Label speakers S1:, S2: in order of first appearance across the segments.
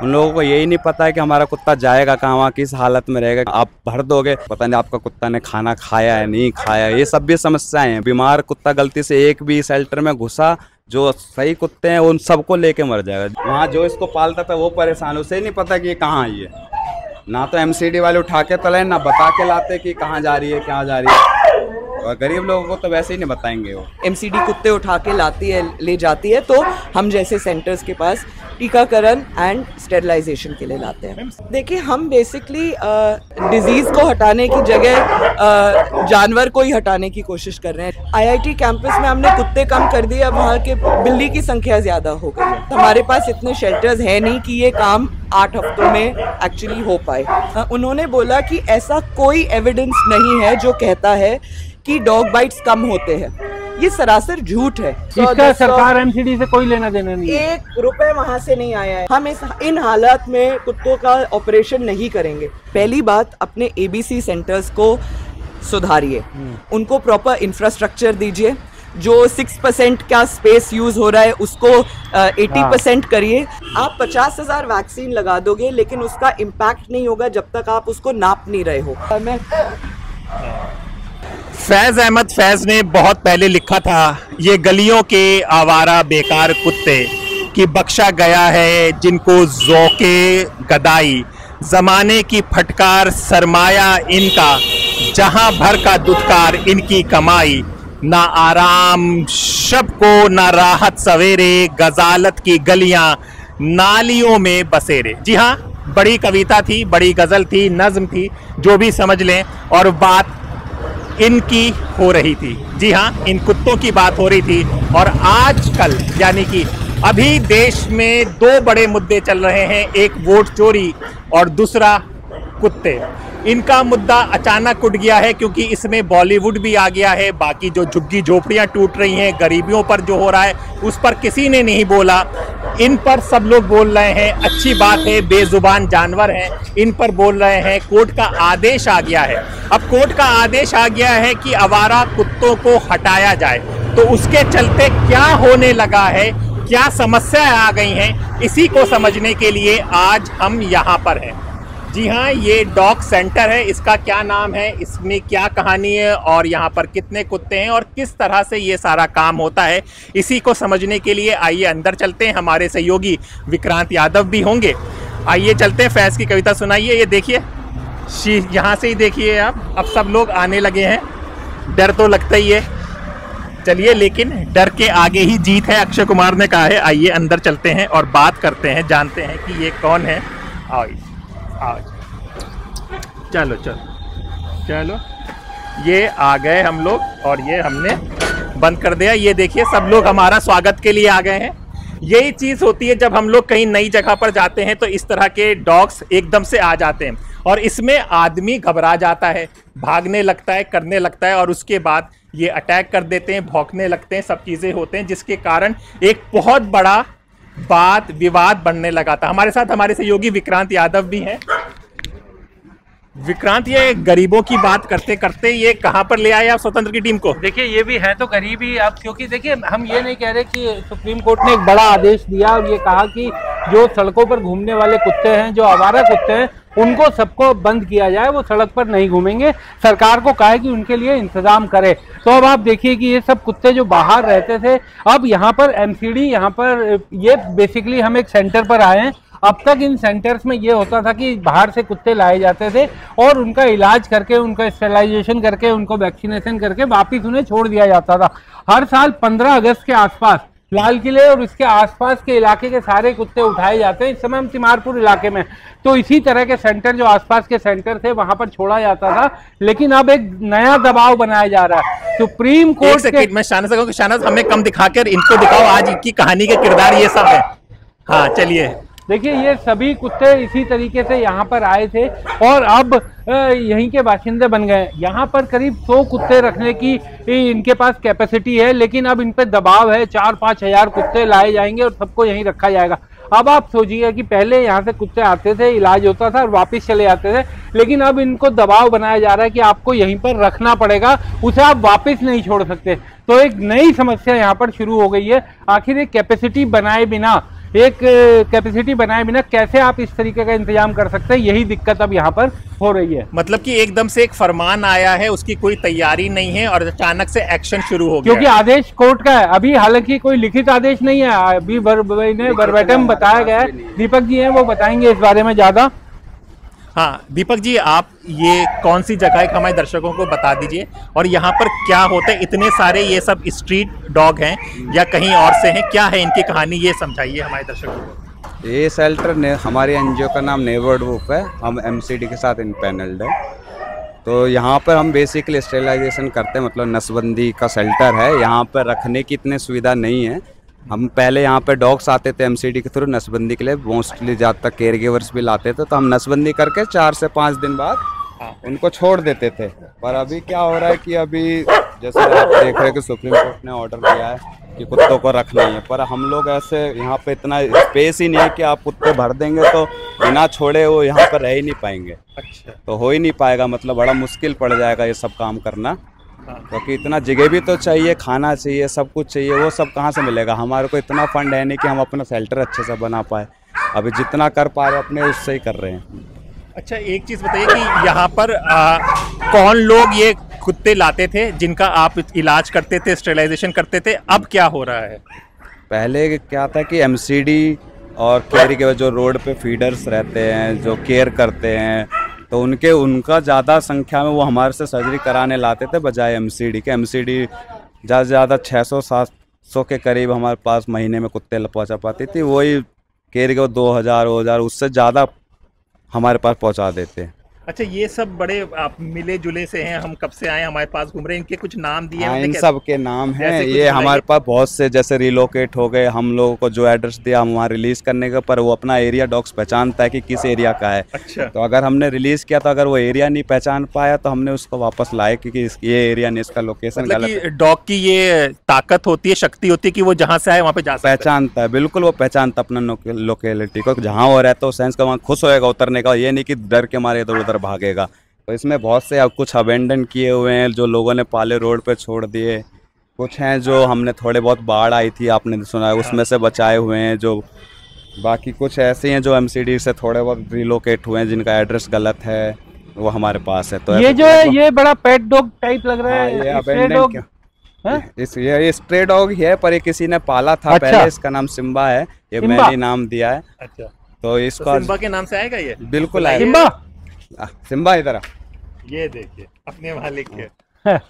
S1: उन लोगों को यही नहीं पता है कि हमारा कुत्ता जाएगा कहाँ, वहाँ किस हालत में रहेगा। आप भर दोगे, पता नहीं आपका कुत्ता ने खाना खाया है नहीं खाया, ये सब भी समस्याएं हैं। बीमार कुत्ता गलती से एक भी शेल्टर में घुसा, जो सही कुत्ते हैं उन सबको लेके मर जाएगा। वहाँ जो इसको पालता था वो परेशान, उसे ही नहीं पता कि ये कहाँ आई है। ना तो एमसीडी वाले उठा के तले, ना बता के लाते कि कहाँ जा रही है क्या जा रही है। और गरीब लोगों को तो वैसे ही नहीं बताएंगे। वो
S2: एमसीडी कुत्ते उठा के लाती है, ले जाती है, तो हम जैसे सेंटर्स के पास टीकाकरण एंड स्टेरिलाइजेशन के लिए लाते हैं। देखिए, हम बेसिकली डिजीज़ को हटाने की जगह जानवर को ही हटाने की कोशिश कर रहे हैं। आईआईटी कैंपस में हमने कुत्ते कम कर दिए, अब वहाँ के बिल्ली की संख्या ज़्यादा हो गई है। हमारे पास इतने शेल्टर्स है नहीं कि ये काम 8 हफ्तों में एक्चुअली हो पाए। उन्होंने बोला कि ऐसा कोई एविडेंस नहीं है जो कहता है कि डॉग बाइट्स कम होते हैं। ये सरासर झूठ है।
S3: इसका सरकार एमसीडी से कोई लेना देना नहीं है।
S2: 1 रुपए वहां से नहीं आया है। हम इन हालात में कुत्तों का ऑपरेशन नहीं करेंगे। पहली बात, अपने एबीसी सेंटर्स को सुधारिए, उनको प्रॉपर इंफ्रास्ट्रक्चर दीजिए। जो 6% का स्पेस यूज हो रहा है उसको 80% करिए। आप 50,000 वैक्सीन लगा दोगे, लेकिन उसका इम्पैक्ट नहीं होगा जब तक आप उसको नाप नहीं रहे हो।
S4: फैज अहमद फैज ने बहुत पहले लिखा था, ये गलियों के आवारा बेकार कुत्ते कि बख्शा गया है जिनको ज़ौक़े गदाई, ज़माने की फटकार सरमाया इनका, जहां भर का दुत्कार इनकी कमाई, ना आराम शब को ना राहत सवेरे, गजालत की गलियां नालियों में बसेरे। जी हाँ, बड़ी कविता थी, बड़ी गज़ल थी, नज़्म थी, जो भी समझ लें। और बात इनकी हो रही थी। जी हाँ, इन कुत्तों की बात हो रही थी। और आजकल यानी कि अभी देश में 2 बड़े मुद्दे चल रहे हैं, एक वोट चोरी और दूसरा कुत्ते। इनका मुद्दा अचानक उठ गया है क्योंकि इसमें बॉलीवुड भी आ गया है। बाकी जो झुग्गी झोपड़ियाँ टूट रही हैं, गरीबियों पर जो हो रहा है, उस पर किसी ने नहीं बोला। इन पर सब लोग बोल रहे हैं, अच्छी बात है, बेजुबान जानवर हैं, इन पर बोल रहे हैं। कोर्ट का आदेश आ गया है। अब कोर्ट का आदेश आ गया है कि आवारा कुत्तों को हटाया जाए, तो उसके चलते क्या होने लगा है, क्या समस्याएं आ गई हैं, इसी को समझने के लिए आज हम यहाँ पर हैं। जी हाँ, ये डॉग सेंटर है। इसका क्या नाम है, इसमें क्या कहानी है और यहाँ पर कितने कुत्ते हैं और किस तरह से ये सारा काम होता है, इसी को समझने के लिए आइए अंदर चलते हैं। हमारे सहयोगी विक्रांत यादव भी होंगे। आइए चलते हैं, फैज़ की कविता सुनाइए। ये देखिए, यहाँ से ही देखिए आप, अब सब लोग आने लगे हैं। डर तो लगता ही है, चलिए, लेकिन डर के आगे ही जीत है, अक्षय कुमार ने कहा है। आइए अंदर चलते हैं और बात करते हैं, जानते हैं कि ये कौन है। आओ चलो चलो चलो, ये आ गए हम लोग और ये हमने बंद कर दिया। ये देखिए, सब लोग हमारा स्वागत के लिए आ गए हैं। यही चीज़ होती है जब हम लोग कहीं नई जगह पर जाते हैं तो इस तरह के डॉग्स एकदम से आ जाते हैं और इसमें आदमी घबरा जाता है, भागने लगता है, करने लगता है और उसके बाद ये अटैक कर देते हैं, भौंकने लगते हैं, सब चीज़ें होते हैं, जिसके कारण एक बहुत बड़ा बात विवाद बनने लगा था। हमारे साथ हमारे सहयोगी विक्रांत यादव भी हैं। विक्रांत, ये गरीबों की बात करते करते ये कहाँ पर ले आए आप स्वतंत्र की टीम को?
S3: देखिए, ये भी है तो गरीब ही आप, क्योंकि देखिए हम ये नहीं कह रहे कि सुप्रीम कोर्ट ने एक बड़ा आदेश दिया और ये कहा कि जो सड़कों पर घूमने वाले कुत्ते हैं, जो आवारा कुत्ते हैं, उनको सबको बंद किया जाए, वो सड़क पर नहीं घूमेंगे। सरकार को कहा है कि उनके लिए इंतजाम करे। तो अब आप देखिए कि ये सब कुत्ते जो बाहर रहते थे, अब यहाँ पर एमसीडी, यहाँ पर ये बेसिकली हम एक सेंटर पर आए हैं। अब तक इन सेंटर्स में ये होता था कि बाहर से कुत्ते लाए जाते थे और उनका इलाज करके, उनका स्टेरिलाइजेशन करके, उनको वैक्सीनेशन करके वापिस उन्हें छोड़ दिया जाता था। हर साल 15 अगस्त के आसपास लाल किले और इसके आसपास के इलाके के सारे कुत्ते उठाए जाते हैं। इस समय हम तिमारपुर इलाके में, तो इसी तरह के सेंटर जो आसपास के सेंटर थे वहां पर छोड़ा जाता था। लेकिन अब एक नया दबाव बनाया जा रहा है सुप्रीम कोर्ट के।
S4: मैं शाहनवाज कहूँ कि शाहनवाज हमें कम दिखाकर इनको दिखाओ, आज इनकी कहानी के किरदार ये सब है। हाँ चलिए,
S3: देखिए, ये सभी कुत्ते इसी तरीके से यहाँ पर आए थे और अब यहीं के बाशिंदे बन गए। यहाँ पर करीब 100 कुत्ते रखने की इनके पास कैपेसिटी है, लेकिन अब इन पे दबाव है। 4-5 हज़ार कुत्ते लाए जाएंगे और सबको यहीं रखा जाएगा। अब आप सोचिए कि पहले यहाँ से कुत्ते आते थे, इलाज होता था और वापस चले जाते थे, लेकिन अब इनको दबाव बनाया जा रहा है कि आपको यहीं पर रखना पड़ेगा, उसे आप वापस नहीं छोड़ सकते। तो एक नई समस्या यहाँ पर शुरू हो गई है। आखिर एक कैपेसिटी बनाए बिना एक कैपेसिटी बनाए बिना कैसे आप इस तरीके का इंतजाम कर सकते हैं, यही दिक्कत अब यहाँ पर हो रही है।
S4: मतलब कि एकदम से एक फरमान आया है, उसकी कोई तैयारी नहीं है और अचानक से एक्शन शुरू हो गया।
S3: क्योंकि आदेश कोर्ट का है, अभी हालांकि कोई लिखित आदेश नहीं है, अभी वर्बेटिम बताया गया है। दीपक जी हैं, वो बताएंगे इस बारे में ज्यादा।
S4: हाँ दीपक जी, आप ये कौन सी जगह है हमारे दर्शकों को बता दीजिए, और यहाँ पर क्या होता है? इतने सारे ये सब स्ट्रीट डॉग हैं या कहीं और से हैं, क्या है इनकी कहानी, ये समझाइए हमारे दर्शकों को।
S1: ये शेल्टर हमारे एनजीओ का नाम नेबरहुड वुफ है। हम एमसीडी के साथ इनपैनल्ड है। तो यहाँ पर हम बेसिकली स्टेरिलाइजेशन करते हैं, मतलब नसबंदी का शेल्टर है। यहाँ पर रखने की इतनी सुविधा नहीं है। हम पहले यहाँ पे डॉग्स आते थे एमसीडी के थ्रू नसबंदी के लिए, मोस्टली ज़्यादातर केयर गिवर्स भी लाते थे, तो हम नसबंदी करके 4 से 5 दिन बाद उनको छोड़ देते थे। पर अभी क्या हो रहा है कि अभी जैसे आप देख रहे हैं कि सुप्रीम कोर्ट ने ऑर्डर दिया है कि कुत्तों को रखना ही है, पर हम लोग ऐसे यहाँ पे इतना स्पेस ही नहीं है कि आप कुत्ते भर देंगे तो बिना छोड़े वो यहाँ पर रह ही नहीं पाएंगे।
S4: अच्छा,
S1: तो हो ही नहीं पाएगा, मतलब बड़ा मुश्किल पड़ जाएगा ये सब काम करना, क्योंकि इतना जगह भी तो चाहिए, खाना चाहिए, सब कुछ चाहिए। वो सब कहाँ से मिलेगा? हमारे को इतना फंड है नहीं कि हम अपना शेल्टर अच्छे से बना पाए। अभी जितना कर पा रहे अपने उससे ही कर रहे हैं।
S4: अच्छा एक चीज़ बताइए कि यहाँ पर कौन लोग ये कुत्ते लाते थे जिनका आप इलाज करते थे, स्टेरिलाइजेशन करते थे, अब क्या हो रहा है?
S1: पहले क्या था कि एमसीडी और केयर के जो रोड पे फीडर्स रहते हैं, जो केयर करते हैं, तो उनका ज़्यादा संख्या में वो हमारे से सर्जरी कराने लाते थे बजाय एमसीडी के। एमसीडी ज़्यादा से ज़्यादा 600-700 के करीब हमारे पास महीने में कुत्ते पहुंचा पाती थी। वही केयर के 2000 उससे ज़्यादा हमारे पास पहुंचा देते।
S4: अच्छा ये सब बड़े आप मिले जुले से हैं, हम कब से आए हमारे पास घूम रहे हैं, इनके कुछ नाम दिए
S1: हैं?
S4: हैं?
S1: इन सब के नाम हैं।
S4: ऐसे कुछ
S1: ये
S4: बताइए।
S1: हमारे पास बहुत से जैसे रिलोकेट हो गए, हम लोगों को जो एड्रेस दिया हम वहाँ रिलीज़ करने का, पर वो अपना एरिया डॉग्स पहचानता है कि किस एरिया का है।
S4: अच्छा,
S1: तो अगर हमने रिलीज़ किया तो अगर वो एरिया नहीं पहचान पाया तो हमने उसको वापस लाए, क्योंकि ये एरिया नहीं, इसका लोकेशन
S4: मतलब
S1: गलत है।
S4: कि डॉग की ये ताकत होती है, शक्ति होती है कि वो जहाँ से आए वहाँ पे जा सकता है।
S1: पहचानता है, बिल्कुल वो पहचानता अपना लोकेलिटी को, जहाँ वो रहता है उस सेंस का वहाँ खुश होएगा उतरने का, ये नहीं कि डर के मारे इधर उधर भागेगा। तो इसमें बहुत से अब कुछ अबेंडन किए हुए हैं जो लोगों ने पाले रोड पे छोड़ दिए, कुछ हैं जो हमने थोड़े बहुत बाढ़ आई थी आपने सुना है उसमें से बचाए हुए हैं, जो बाकी कुछ ऐसे हैं जो एमसीडी से थोड़े बहुत रिलोकेट हुए हैं जिनका एड्रेस गलत है, वो हमारे पास है। तो
S3: ये जो है ये बड़ा पेट डॉग टाइप लग रहा है।
S1: ये
S3: स्ट्रे
S1: अबेंडन
S3: डॉग
S1: ये स्ट्रे डॉग ही है, पर ये किसी ने पाला था
S3: अच्छा।
S1: पहले, इसका नाम सिम्बा है, ये
S3: सिम्बा?
S1: मैंने नाम दिया है।
S4: अच्छा,
S1: तो इसका
S4: सिम्बा के नाम से आएगा ये?
S1: बिल्कुल आएगा।
S3: सिम्बा
S1: सिम्बा इधर आ।
S4: ये देखिए अपने मालिक के,
S3: है।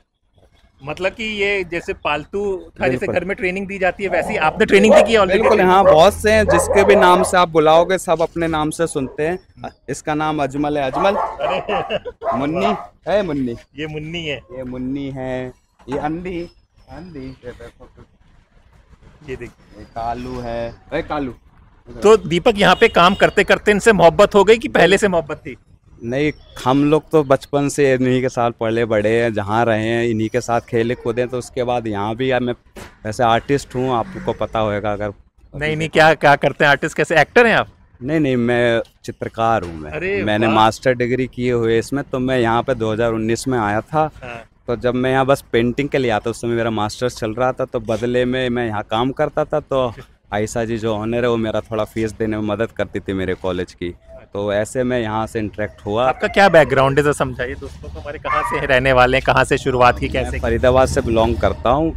S4: मतलब कि ये जैसे पालतू था, जैसे
S1: बिल्कुल।
S4: घर में ट्रेनिंग दी जाती है वैसी आपने ट्रेनिंग दी की ऑलरेडी?
S1: बिल्कुल, हाँ बहुत से हैं जिसके भी नाम से आप बुलाओगे सब अपने नाम से सुनते हैं। इसका नाम अजमल है, अजमल। मुन्नी है, मुन्नी,
S4: ये मुन्नी है,
S1: ये मुन्नी है, ये अंधी अंधी,
S4: ये देखिए।
S1: ये कालू है, अरे कालू।
S4: तो दीपक यहाँ पे काम करते करते इनसे मोहब्बत हो गई कि पहले से मोहब्बत थी?
S1: नहीं, हम लोग तो बचपन से इन्हीं के साथ पले बड़े हैं, जहाँ रहे हैं इन्हीं के साथ खेले कूदे, तो उसके बाद यहाँ भी मैं वैसे आर्टिस्ट हूँ, आपको पता होगा अगर।
S4: नहीं क्या क्या करते हैं आर्टिस्ट, कैसे एक्टर हैं आप?
S1: नहीं, मैं चित्रकार हूँ। मैंने
S4: वाह।
S1: मास्टर डिग्री किए हुए इसमें। तो मैं यहाँ पे 2019 में आया था।
S4: हाँ।
S1: तो जब मैं यहाँ बस पेंटिंग के लिए आता, उस समय मेरा मास्टर्स चल रहा था, तो बदले में मैं यहाँ काम करता था। तो आयशा जी जो ऑनर है वो मेरा थोड़ा फीस देने में मदद करती थी मेरे कॉलेज की, तो ऐसे में यहाँ से इंटरेक्ट हुआ।
S4: आपका क्या बैकग्राउंड है, समझाइए दोस्तों को हमारे, कहाँ से रहने वाले हैं, कहाँ से शुरुआत की, कैसे?
S1: मैं फरीदाबाद से बिलोंग करता हूँ।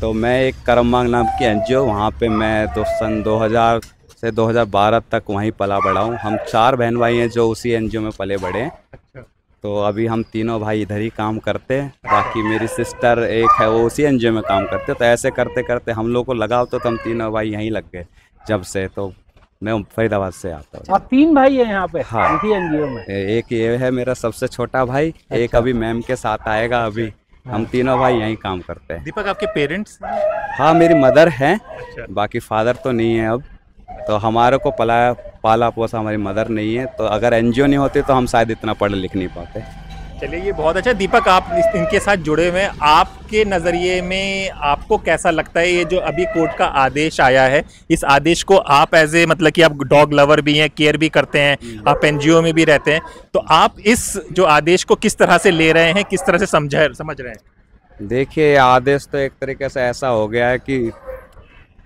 S1: तो मैं एक करमबाग नाम की एनजीओ, वहाँ पे मैं सन 2000 से 2012 तक वहीं पला बड़ा हूँ। हम 4 बहन भाई हैं जो उसी एनजीओ में पले बड़े हैं।
S4: अच्छा,
S1: तो अभी हम तीनों भाई इधर ही काम करते हैं, बाकी मेरी सिस्टर एक है वो उसी एनजीओ में काम करते हैं। तो ऐसे करते करते हम लोग को लगा तो हम तीनों भाई यहीं लग गए जब से। तो मैं फरीदाबाद से आता हूँ।
S3: आप 3 भाई हैं यहाँ पे?
S1: हाँ।
S3: इसी एनजीओ में।
S1: एक ये है मेरा सबसे छोटा भाई, एक अभी मैम के साथ आएगा अभी। हम तीनों भाई यहीं काम करते हैं।
S4: दीपक आपके पेरेंट्स?
S1: हाँ, मेरी मदर है,
S4: अच्छा,
S1: बाकी फादर तो नहीं है अब। तो हमारे को पाला पोसा हमारी मदर नहीं है। तो अगर एनजीओ नहीं होती तो हम शायद इतना पढ़ लिख नहीं पाते।
S4: चलिए ये बहुत अच्छा। दीपक आप इनके साथ जुड़े हुए हैं, आपके नज़रिए में आपको कैसा लगता है ये जो अभी कोर्ट का आदेश आया है, इस आदेश को आप एज ए, मतलब कि आप डॉग लवर भी हैं, केयर भी करते हैं, आप एनजीओ में भी रहते हैं, तो आप इस जो आदेश को किस तरह से ले रहे हैं, किस तरह से समझ रहे हैं?
S1: देखिए, आदेश तो एक तरीके से ऐसा हो गया है कि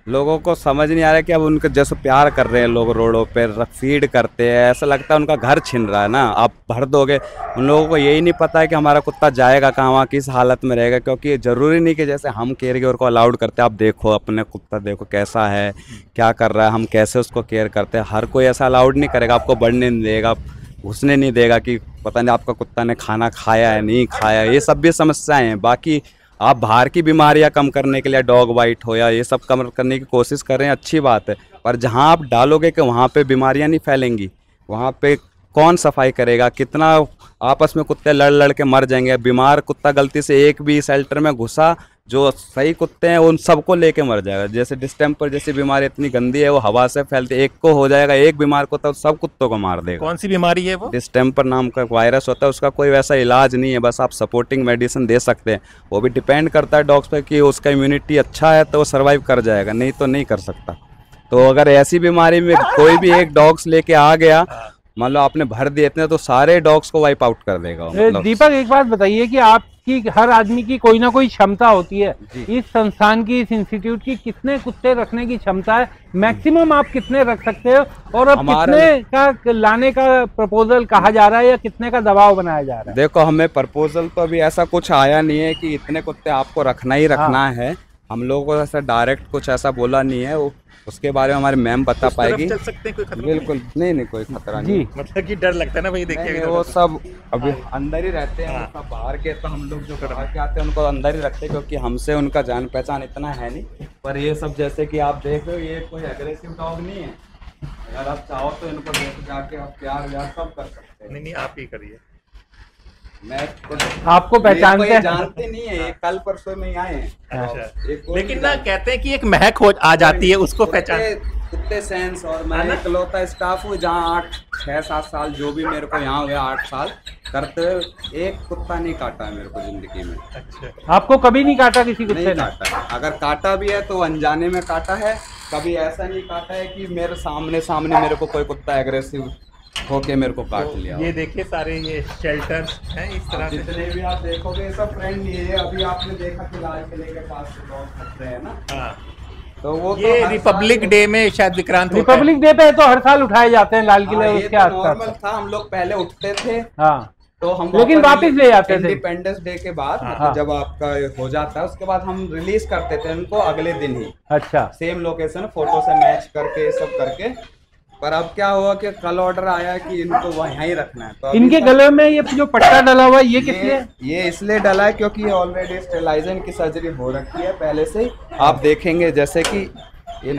S1: लोगों को समझ नहीं आ रहा है कि अब उनके जैसे प्यार कर रहे हैं लोग, रोडों पे फीड करते हैं, ऐसा लगता है उनका घर छिन रहा है ना, आप भर दोगे। उन लोगों को यही नहीं पता है कि हमारा कुत्ता जाएगा कहाँ, वहाँ किस हालत में रहेगा, क्योंकि ज़रूरी नहीं कि जैसे हम केयर गिवर को अलाउड करते हैं, आप देखो अपने कुत्ता देखो कैसा है, क्या कर रहा है, हम कैसे उसको केयर करते हैं। हर कोई ऐसा अलाउड नहीं करेगा, आपको बढ़ने नहीं देगा, घुसने नहीं देगा कि पता नहीं आपका कुत्ता ने खाना खाया है नहीं खाया, ये सब भी समस्याएं हैं। बाकी आप बाहर की बीमारियां कम करने के लिए डॉग बाइट हो या ये सब कम करने की कोशिश कर रहे हैं, अच्छी बात है, पर जहां आप डालोगे कि वहां पे बीमारियां नहीं फैलेंगी, वहां पे कौन सफाई करेगा? कितना आपस में कुत्ते लड़ लड़ के मर जाएंगे। बीमार कुत्ता गलती से एक भी शेल्टर में घुसा, जो सही कुत्ते हैं उन सबको लेके मर जाएगा। जैसे डिस्टेम्पर जैसी बीमारी इतनी गंदी है, वो हवा से फैलती है, एक को हो जाएगा, एक बीमार कुत्ता सब कुत्तों को मार देगा।
S4: कौन सी बीमारी है वो?
S1: डिस्टेम्पर नाम का वायरस होता है, उसका कोई वैसा इलाज नहीं है, बस आप सपोर्टिंग मेडिसिन दे सकते हैं। वो भी डिपेंड करता है डॉग्स पे कि उसका इम्यूनिटी अच्छा है तो वो सर्वाइव कर जाएगा, नहीं तो नहीं कर सकता। तो अगर ऐसी बीमारी में कोई भी एक डॉग्स लेके आ गया, मान लो आपने भर दिए इतने, तो सारे डॉग्स को वाइप आउट कर देगा। मतलब
S3: दीपक एक बात बताइए कि आपकी हर आदमी की कोई ना कोई क्षमता होती है, इस संस्थान की, इस इंस्टीट्यूट की कितने कुत्ते रखने की क्षमता है? मैक्सिमम आप कितने रख सकते हो? और अब कितने का लाने का प्रपोजल कहा जा रहा है या कितने का दबाव बनाया जा रहा है?
S1: देखो, हमें प्रपोजल तो अभी ऐसा कुछ आया नहीं है कि इतने कुत्ते आपको रखना ही रखना है। हम लोगों को ऐसा डायरेक्ट कुछ ऐसा बोला नहीं है, वो उसके बारे में हमारी मैम बता पाएगी।
S4: चल सकते हैं, कोई खतरा
S1: बिल्कुल नहीं, कोई खतरा नहीं।
S4: मतलब कि डर लगता है ना भाई, देखिए
S1: वो सब अभी अंदर ही रहते हैं, वो सब बाहर के, तो हम लोग जो बाहर के आते हैं उनको अंदर ही रखते हैं, क्योंकि हमसे उनका जान पहचान इतना है नहीं। पर ये सब जैसे कि आप देख रहे हो, ये कोई एग्रेसिव डॉग नहीं है। अगर आप चाहो तो इनको जाके आप प्यार व्यार सब कर सकते हैं।
S4: नहीं, आप ही करिए।
S1: मैं
S3: आपको पहचानते हैं?
S1: जानते नहीं है, कल परसों में ही आए हैं।
S4: अच्छा। लेकिन ना कहते हैं कि एक महक हो आ जाती है, उसको पहचान।
S1: कुत्ते सेंस, और मैं इकलौता स्टाफ हूँ जहाँ 6-7 साल जो भी मेरे को यहाँ हुए 8 साल करते हुए, एक कुत्ता नहीं काटा है मेरे को जिंदगी में।
S3: अच्छा। आपको कभी नहीं काटा किसी कुत्ते ने?
S1: नहीं काटा। अगर काटा भी है तो अनजाने में काटा है, कभी ऐसा नहीं काटा है कि मेरे सामने मेरे को कोई कुत्ता एग्रेसिव होके मेरे को काट लिया।
S4: ये देखिए सारे ये शेल्टर हैं इस तरह से,
S1: जितने भी आप देखोगे सब फ्रेंडली है। अभी आपने देखा कि लाल किले के पास डॉग खतरे हैं ना,
S4: हाँ,
S1: तो वो
S4: ये तो रिपब्लिक डे में शायद विक्रांत
S3: रिपब्लिक डे पे तो हर साल उठाए जाते हैं लाल किले, उसके आसपास।
S1: नॉर्मल था, हम लोग पहले उठते थे,
S3: हाँ,
S1: तो हम
S3: लेकिन वापस ले जाते थे
S1: इंडिपेंडेंस डे के बाद।
S3: हाँ।
S1: जब आपका हो जाता है उसके बाद हम रिलीज करते थे उनको अगले दिन ही।
S3: अच्छा।
S1: सेम लोकेशन फोटो से मैच करके सब करके। पर अब क्या हुआ कि कल ऑर्डर आया कि इनको वहीं रखना है, तो
S3: इनके गले में ये जो पट्टा डला हुआ है ये किस लिए?
S1: ये इसलिए डला है क्योंकि ये ऑलरेडी स्टेरिलाइजेशन की सर्जरी हो रखी है पहले से ही। आप देखेंगे जैसे कि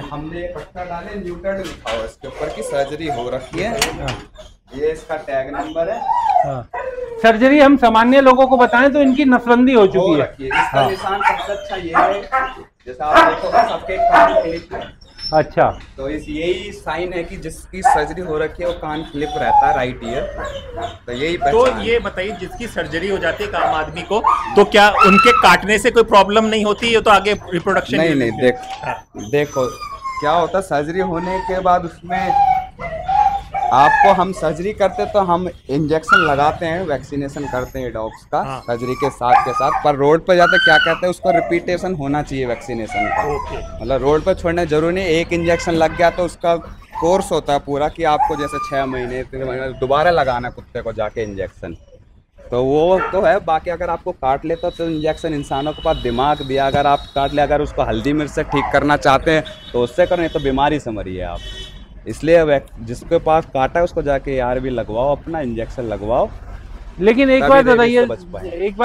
S1: हमने ये पट्टा डाले, न्यूटन लिखा हुआ इसके ऊपर की सर्जरी हो रखी है। ये इसका टैग नंबर है।
S3: सर्जरी हम सामान्य लोगों को बताएं तो इनकी नसबंदी हो चुकी है।
S1: इसका निशान सबसे अच्छा ये है, जैसा आप देखोगे सबके कान क्लिप है।
S3: अच्छा,
S1: तो इस यही साइन है कि जिसकी सर्जरी हो रखी है वो कान क्लिप रहता है, राइट ईयर। तो यही
S4: तो ये बताइए, जिसकी सर्जरी हो जाती है आम आदमी को, तो क्या उनके काटने से कोई प्रॉब्लम नहीं होती? ये तो आगे रिप्रोडक्शन
S1: नहीं देखो क्या होता है, सर्जरी होने के बाद उसमें आपको हम सर्जरी करते तो हम इंजेक्शन लगाते हैं, वैक्सीनेशन करते हैं डॉग्स का।
S4: हाँ।
S1: सर्जरी के साथ पर रोड पे जाते क्या कहते हैं, उसको रिपीटेशन होना चाहिए वैक्सीनेशन का। मतलब रोड पे छोड़ना जरूरी नहीं, एक इंजेक्शन लग गया तो उसका कोर्स होता है पूरा कि आपको जैसे 6 महीने 3 महीने दोबारा लगाना कुत्ते को जाके इंजेक्शन। तो वो तो है। बाकी अगर आपको काट लेता तो इंजेक्शन, इंसानों के पास दिमाग दिया, अगर आप काट ले, अगर उसको हल्दी मिर्च से ठीक करना चाहते हैं तो उससे करें, तो बीमारी से मरिए आप। इसलिए जिसके पास काटा है उसको जाके ARV लगवाओ, अपना इंजेक्शन लगवाओ।
S3: लेकिन एक बात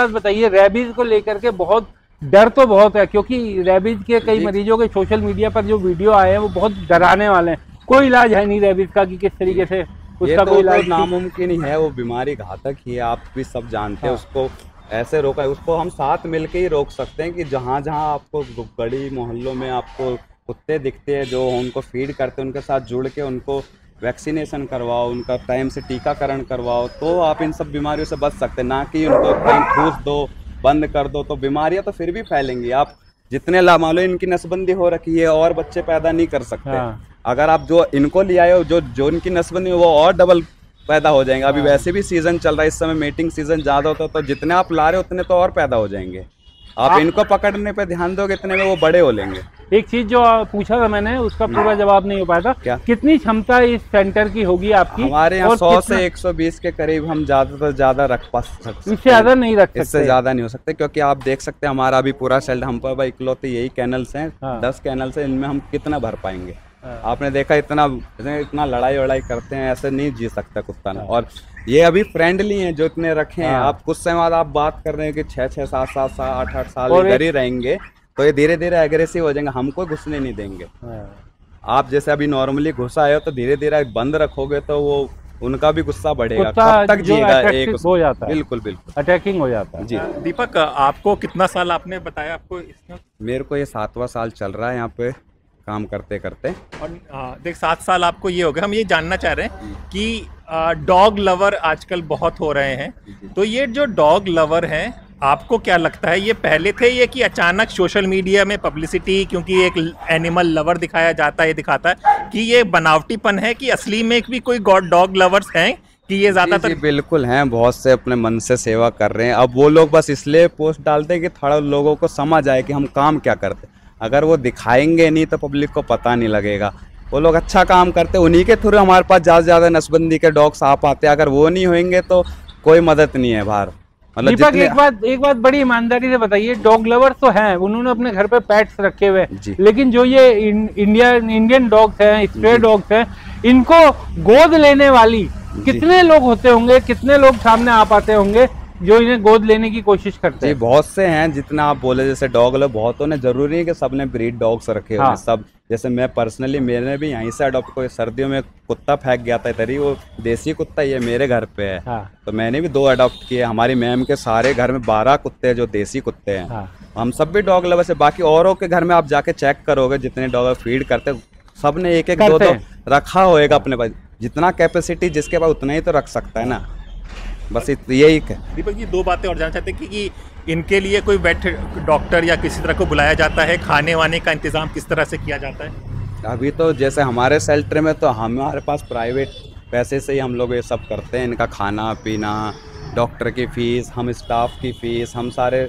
S3: बताइए, रेबीज को लेकर के बहुत डर तो बहुत है, क्योंकि रेबीज के कई मरीजों के सोशल मीडिया पर जो वीडियो आए हैं वो बहुत डराने वाले हैं। कोई इलाज है नहीं रेबीज का कि किस तरीके से उसका कोई इलाज
S1: नामुमकिन ही है। वो बीमारी घातक ही है, आप भी सब जानते हैं। उसको ऐसे रोका है, उसको हम साथ मिलके ही रोक सकते हैं कि जहाँ जहाँ आपको गली मोहल्लों में आपको कुत्ते दिखते हैं जो उनको फीड करते हैं, उनके साथ जुड़ के उनको वैक्सीनेशन करवाओ, उनका टाइम से टीकाकरण करवाओ, तो आप इन सब बीमारियों से बच सकते हैं। ना कि उनको कहीं ठूस दो, बंद कर दो, तो बीमारियां तो फिर भी फैलेंगी। आप जितने मान लो इनकी नसबंदी हो रखी है और बच्चे पैदा नहीं कर सकते। अगर आप जो इनको ले आए हो, जो इनकी नसबंदी वो और डबल पैदा हो जाएंगे। अभी वैसे भी सीजन चल रहा है, इस समय मीटिंग सीजन ज़्यादा होता है, तो जितने आप ला रहे हो उतने तो और पैदा हो जाएंगे। आप इनको पकड़ने पे ध्यान दोगे इतने में वो बड़े हो लेंगे।
S3: एक चीज जो पूछा था मैंने उसका पूरा जवाब नहीं हो पाया था।
S1: क्या?
S3: कितनी क्षमता इस सेंटर की होगी आपकी?
S1: हमारे यहाँ 100 से 120 के करीब हम ज्यादा से ज्यादा रख पा सकते,
S3: इससे ज्यादा नहीं रख सकते।
S1: इससे ज्यादा नहीं हो सकते, क्योंकि आप देख सकते हैं हमारा अभी पूरा सेल, हम पर इकलौते यही कैनल्स हैं।
S3: हाँ।
S1: 10 कैनल्स हैं, इनमें हम कितना भर पाएंगे?
S3: हाँ।
S1: आपने देखा इतना लड़ाई वड़ाई करते हैं, ऐसे नहीं जी सकता कुत्ता ना। और ये अभी फ्रेंडली हैं जो इतने रखे हैं।
S3: हाँ।
S1: आप कुछ समय बाद आप बात कर रहे हैं कि 6-6, 7-7, 8-8 साल
S3: और
S1: इधर ही रहेंगे, तो ये धीरे धीरे एग्रेसिव हो जाएंगे, हमको घुसने नहीं देंगे। आप जैसे अभी नॉर्मली घुसा है तो धीरे धीरे बंद रखोगे तो वो उनका भी गुस्सा बढ़ेगा, कब तक जिएगा एक
S3: हो जाता है।
S1: बिल्कुल बिल्कुल
S3: अटैकिंग हो जाता है
S1: जी।
S4: दीपक, आपको कितना साल आपने बताया आपको इसमें?
S1: मेरे को ये 7वां साल चल रहा है यहाँ पे काम करते करते।
S4: और देख 7 साल आपको ये हो गए। हम ये जानना चाह रहे हैं कि डॉग लवर आजकल बहुत हो रहे हैं, तो ये जो डॉग लवर हैं आपको क्या लगता है ये पहले थे ये कि अचानक सोशल मीडिया में पब्लिसिटी, क्योंकि एक एनिमल लवर दिखाया जाता है, ये दिखाता है कि ये बनावटीपन है कि असली में भी कोई डॉग लवर्स हैं कि ये ज्यादातर?
S1: बिल्कुल हैं, बहुत से अपने मन से सेवा कर रहे हैं। अब वो लोग बस इसलिए पोस्ट डालते हैं कि थोड़ा लोगों को समझ आए कि हम काम क्या करते। अगर वो दिखाएंगे नहीं तो पब्लिक को पता नहीं लगेगा। वो लोग अच्छा काम करते, उन्हीं के थ्रू हमारे पास ज़्यादा से ज़्यादा नसबंदी के डॉग्स आ पाते हैं। अगर वो नहीं होंगे तो कोई मदद नहीं है बाहर। मतलब
S3: दीपक, एक बात बड़ी ईमानदारी से बताइए, डॉग लवर्स तो हैं, उन्होंने अपने घर पे पेट्स रखे हुए हैं, लेकिन जो ये इंडियन डॉग्स हैं, स्ट्रे डॉग्स हैं, इनको गोद लेने वाली कितने लोग होते होंगे, कितने लोग सामने आ पाते होंगे जो इन्हें गोद लेने की कोशिश करते हैं?
S1: बहुत से हैं, जितना आप बोले जैसे डॉग लवर बहुतों ने, जरूरी है कि सबने ब्रीड डॉग्स रखे हुए हैं। सब जैसे मैं पर्सनली, मैंने भी यहीं से अडॉप्ट कोई सर्दियों में कुत्ता फेंक गया था इधर ही, वो देसी कुत्ता ये मेरे घर पे है। तो मैंने भी 2 अडॉप्ट किए। हमारी मैम के सारे घर में 12 कुत्ते हैं जो देसी कुत्ते हैं। हम सब भी डॉग लवर से, बाकी औरों के घर में आप जाके चेक करोगे जितने डॉग फीड करते सब ने 1-1, 2-2 रखा होएगा अपने पास। जितना कैपेसिटी जिसके पास उतना ही तो रख सकता है ना, बस यही है।
S4: दीपक जी, 2 बातें और जानना चाहते हैं कि इनके लिए कोई वेट डॉक्टर या किसी तरह को बुलाया जाता है, खाने वाने का इंतजाम किस तरह से किया जाता है?
S1: अभी तो जैसे हमारे शेल्टर में तो हमारे पास प्राइवेट पैसे से ही हम लोग ये सब करते हैं। इनका खाना पीना, डॉक्टर की फीस, हम स्टाफ की फीस, हम सारे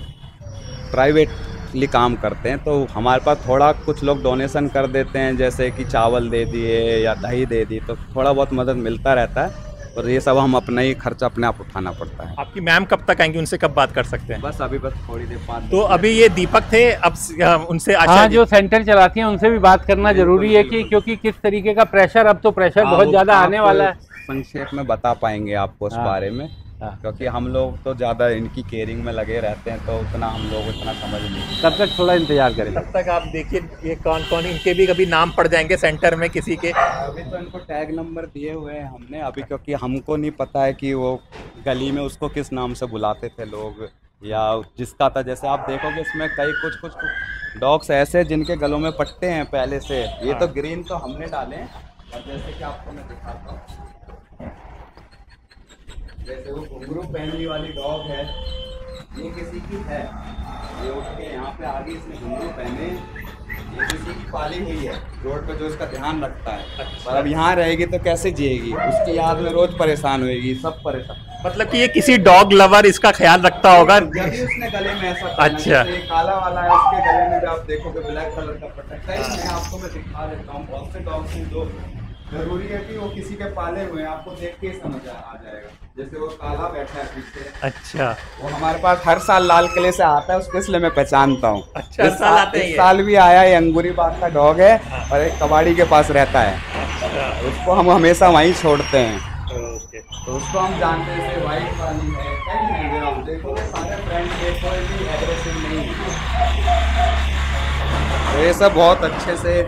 S1: प्राइवेटली काम करते हैं। तो हमारे पास थोड़ा कुछ लोग डोनेशन कर देते हैं, जैसे कि चावल दे दिए या दही दे दी, तो थोड़ा बहुत मदद मिलता रहता है। और ये सब हम अपना ही खर्चा अपने आप उठाना पड़ता है।
S4: आपकी मैम कब तक आएंगी, उनसे कब बात कर सकते हैं?
S1: बस थोड़ी देर 5।
S4: तो अभी ये दीपक थे, अब उनसे
S3: जो सेंटर चलाती हैं उनसे भी बात करना जरूरी है कि क्योंकि किस तरीके का प्रेशर, अब तो प्रेशर बहुत ज्यादा आने वाला है।
S1: संक्षेप में बता पाएंगे आपको उस बारे में, क्योंकि हम लोग तो ज्यादा इनकी केयरिंग में लगे रहते हैं, तो उतना हम लोग इतना समझ नहीं।
S3: तब तक थोड़ा इंतजार करें।
S4: तब तक आप देखिए ये कौन कौन, इनके भी कभी नाम पड़ जाएंगे सेंटर में किसी के।
S1: अभी तो इनको टैग नंबर दिए हुए हैं हमने अभी, क्योंकि हमको नहीं पता है कि वो गली में उसको किस नाम से बुलाते थे लोग, या जिसका था। जैसे आप देखोगे इसमें कई कुछ डॉग्स ऐसे जिनके गलों में पट्टे हैं पहले से। ये तो ग्रीन तो हमने डाले हैं, और जैसे कि आपको मैं दिखाता हूँ, जैसे वो घुंघरू पहनने वाली डॉग है, ये किसी की है। ये उठ के यहाँ पे आगे इसने घुंघरू पहने, ये किसी की पाली हुई है रोड पे जो इसका ध्यान रखता है। पर अब यहाँ रहेगी तो कैसे जिएगी, उसकी याद में रोज परेशान होएगी, सब परेशान।
S4: मतलब कि ये किसी डॉग लवर इसका ख्याल रखता होगा।
S1: जब उसने गले में ऐसा
S4: अच्छा,
S1: ये काला वाला है, उसके गले में जब आप देखोगे ब्लैक कलर का पट्टा है। आपको मैं दिखा देता हूँ, बहुत से डॉग्स हैं जो जरूरी है कि वो किसी के पाले हुए हैं, आपको देख के समझ आ जाएगा। जैसे वो काला बैठा है पीछे,
S4: अच्छा,
S1: वो हमारे पास हर साल लाल किले से आता है, उसको इसलिए मैं पहचानता हूँ।
S4: अच्छा, इस
S1: साल भी आया। ये अंगूरी बाग का डॉग है और एक कबाड़ी के पास रहता है।
S4: अच्छा,
S1: उसको हम हमेशा वहीं छोड़ते हैं।
S4: ओके।
S1: तो उसको हम जानते हैं, जैसे वाइट वाली है, कई हैं, आप देखो सारे फ्रेंड के, कोई भी एग्रेसिव नहीं है। तो ये सब बहुत अच्छे से,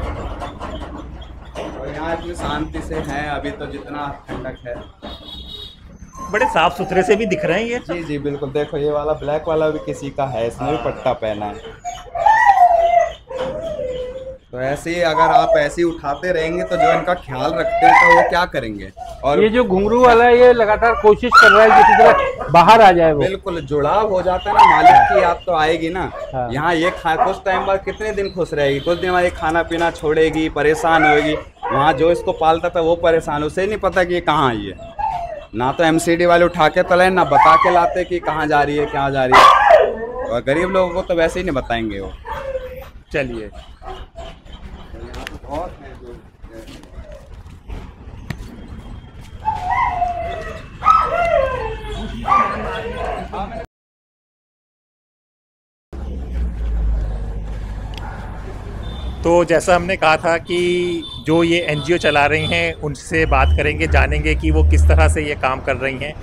S1: और यहाँ इतनी शांति से हैं अभी तो, जितना ठंडक है।
S4: बड़े साफ सुथरे से भी दिख रहे हैं ये।
S1: जी जी बिल्कुल, देखो ये वाला ब्लैक वाला भी किसी का है, इसने भी पट्टा पहना है। तो ऐसे ही अगर आप ऐसे ही उठाते रहेंगे तो जो इनका ख्याल रखते हैं तो वो क्या करेंगे। और
S3: ये जो घुंघरू वाला है, ये लगातार कोशिश कर रहा है किसी तरह बाहर आ जाए। वो
S1: बिल्कुल जुड़ाव हो जाता है ना, मालिक की याद तो आएगी ना। यहाँ ये कुछ टाइम बाद कितने दिन खुश रहेगी, कुछ दिन बाद ये खाना पीना छोड़ेगी, परेशान होगी। वहाँ जो इसको पालता था वो परेशान, उसे नहीं पता कि ये कहाँ आई है। ना तो एमसीडी वाले उठा के तले, ना बता के लाते कि कहाँ जा रही है क्या जा रही है। और गरीब लोगों को तो वैसे ही नहीं बताएंगे वो।
S4: चलिए, तो जैसा हमने कहा था कि जो ये एनजीओ चला रही हैं उनसे बात करेंगे, जानेंगे कि वो किस तरह से ये काम कर रही हैं,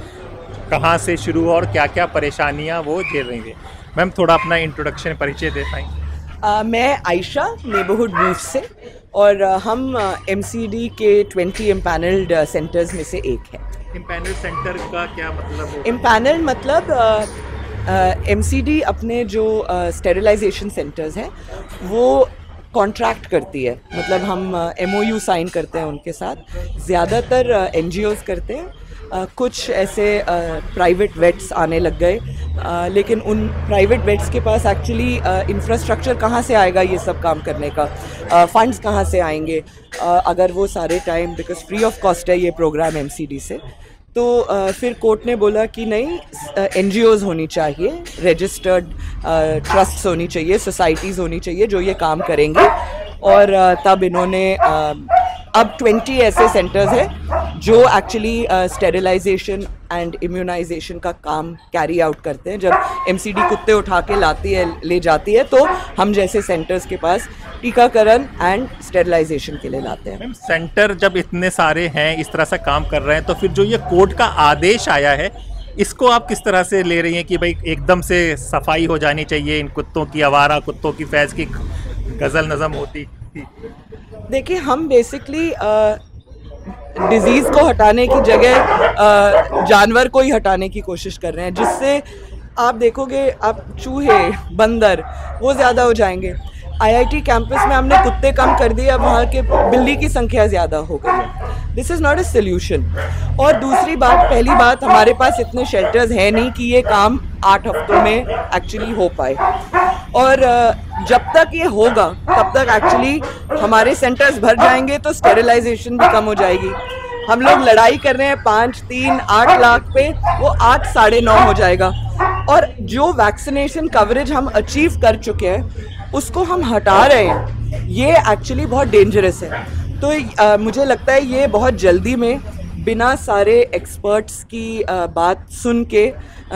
S4: कहाँ से शुरू और क्या क्या परेशानियाँ वो झेल रही हैं। मैम थोड़ा अपना इंट्रोडक्शन परिचय दे पाएंगे?
S2: मैं आयशा नेबरहुड बूथ से, और हम एमसीडी के 20 इम्पैनल्ड सेंटर्स में से एक है।
S4: इम्पैनल सेंटर का क्या मतलब होगा?
S2: इम्पैनल मतलब एमसीडी अपने जो स्टेरिलाइजेशन सेंटर्स हैं वो कॉन्ट्रैक्ट करती है, मतलब हम MOU साइन करते हैं उनके साथ। ज़्यादातर NGOs करते हैं, कुछ ऐसे प्राइवेट वेट्स आने लग गए, लेकिन उन प्राइवेट वेट्स के पास एक्चुअली इंफ्रास्ट्रक्चर कहाँ से आएगा ये सब काम करने का, फंड्स कहाँ से आएंगे अगर वो सारे time, because free of cost है ये प्रोग्राम MCD से। तो फिर कोर्ट ने बोला कि नहीं, NGOs होनी चाहिए, रजिस्टर्ड ट्रस्ट्स होनी चाहिए, सोसाइटीज़ होनी चाहिए जो ये काम करेंगे। और तब इन्होंने अब 20 ऐसे सेंटर्स हैं जो एक्चुअली स्टेरिलाइजेशन एंड इम्यूनाइजेशन का काम कैरी आउट करते हैं। जब MCD कुत्ते उठा के ले जाती है तो हम जैसे सेंटर्स के पास टीकाकरण एंड स्टेरिलाइजेशन के लिए लाते हैं।
S4: मैम सेंटर जब इतने सारे हैं, इस तरह से काम कर रहे हैं, तो फिर जो ये कोर्ट का आदेश आया है इसको आप किस तरह से ले रही हैं कि भाई एकदम से सफाई हो जानी चाहिए इन कुत्तों की, आवारा कुत्तों की फैज़ की गज़ल नज़म होती थी?
S2: देखिए, हम बेसिकली डिजीज़ को हटाने की जगह जानवर को ही हटाने की कोशिश कर रहे हैं, जिससे आप देखोगे आप चूहे, बंदर वो ज़्यादा हो जाएंगे। IIT कैंपस में हमने कुत्ते कम कर दिए, अब वहाँ के बिल्ली की संख्या ज़्यादा हो गई है। This is not a solution. और दूसरी बात, पहली बात, हमारे पास इतने शेल्टर्स हैं नहीं कि ये काम 8 हफ्तों में एक्चुअली हो पाए, और जब तक ये होगा तब तक एक्चुअली हमारे सेंटर्स भर जाएंगे तो स्टेरिलाइजेशन भी कम हो जाएगी। हम लोग लड़ाई कर रहे हैं 5, 3, 8 लाख पे, वो 8, 9.5 हो जाएगा। और जो वैक्सीनेशन कवरेज हम अचीव कर चुके हैं उसको हम हटा रहे हैं, ये एक्चुअली बहुत डेंजरस है। तो मुझे लगता है ये बहुत जल्दी में बिना सारे एक्सपर्ट्स की बात सुन के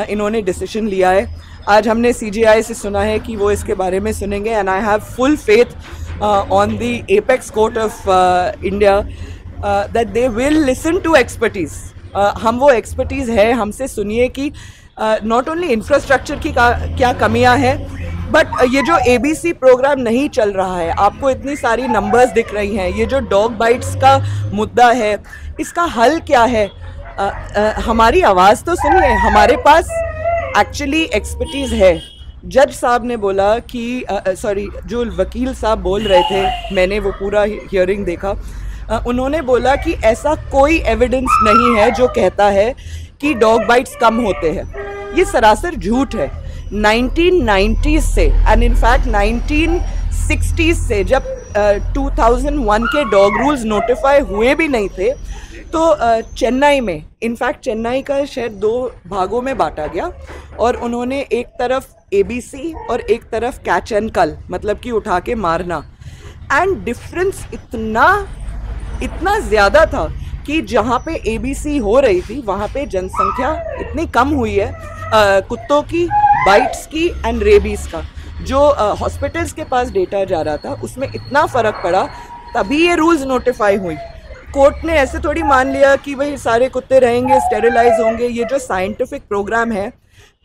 S2: इन्होंने डिसीजन लिया है। आज हमने CGI से सुना है कि वो इसके बारे में सुनेंगे, and I have full faith on the apex court of India that they will listen to expertise. हम वो एक्सपर्टीज़ है, हमसे सुनिए कि नॉट ओनली इंफ्रास्ट्रक्चर की क्या कमियां हैं, बट ये जो ABC प्रोग्राम नहीं चल रहा है, आपको इतनी सारी नंबर्स दिख रही हैं, ये जो डॉग बाइट्स का मुद्दा है, इसका हल क्या है? हमारी आवाज़ तो सुनिए। हमारे पास एक्चुअली एक्सपर्टीज़ है। जज साहब ने बोला कि जो वकील साहब बोल रहे थे, मैंने वो पूरा हियरिंग देखा, उन्होंने बोला कि ऐसा कोई एविडेंस नहीं है जो कहता है कि डॉग बाइट्स कम होते हैं। ये सरासर झूठ है। 1990s से एंड इनफैक्ट 1960s से, जब 2001 के डॉग रूल्स नोटिफाई हुए भी नहीं थे, तो चेन्नई में, इनफैक्ट चेन्नई का शहर 2 भागों में बांटा गया, और उन्होंने एक तरफ ABC और एक तरफ कैच एंड कल, मतलब कि उठा के मारना। एंड डिफरेंस इतना ज़्यादा था कि जहाँ पे ABC हो रही थी वहाँ पे जनसंख्या इतनी कम हुई है कुत्तों की, बाइट्स की एंड रेबीज़ का। जो हॉस्पिटल्स के पास डेटा जा रहा था उसमें इतना फ़र्क पड़ा, तभी ये रूल्स नोटिफाई हुई। कोर्ट ने ऐसे थोड़ी मान लिया कि भाई सारे कुत्ते रहेंगे, स्टेरिलाइज होंगे। ये जो साइंटिफिक प्रोग्राम है,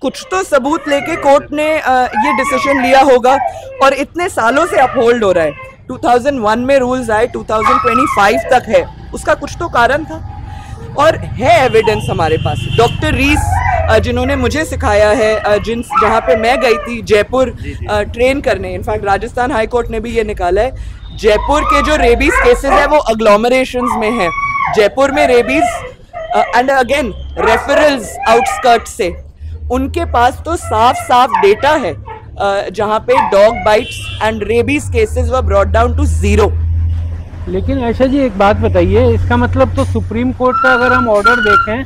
S2: कुछ तो सबूत लेके कोर्ट ने ये डिसीजन लिया होगा, और इतने सालों से अपहोल्ड हो रहा है। 2001 में रूल्स आए, 2025 तक है, उसका कुछ तो कारण था, और है एविडेंस हमारे पास। डॉक्टर रीस, जिन्होंने मुझे सिखाया है, जहाँ पे मैं गई थी जयपुर ट्रेन करने, इनफैक्ट राजस्थान हाई कोर्ट ने भी ये निकाला है, जयपुर के जो रेबीज केसेस है वो अग्लोमरेशंस में है। जयपुर में rabies and again referrals outskirt से, उनके पास तो साफ डेटा है जहाँ पे dog bites and rabies cases were brought down to 0।
S3: लेकिन आयशा जी एक बात बताइए, इसका मतलब तो सुप्रीम कोर्ट का अगर हम ऑर्डर देखें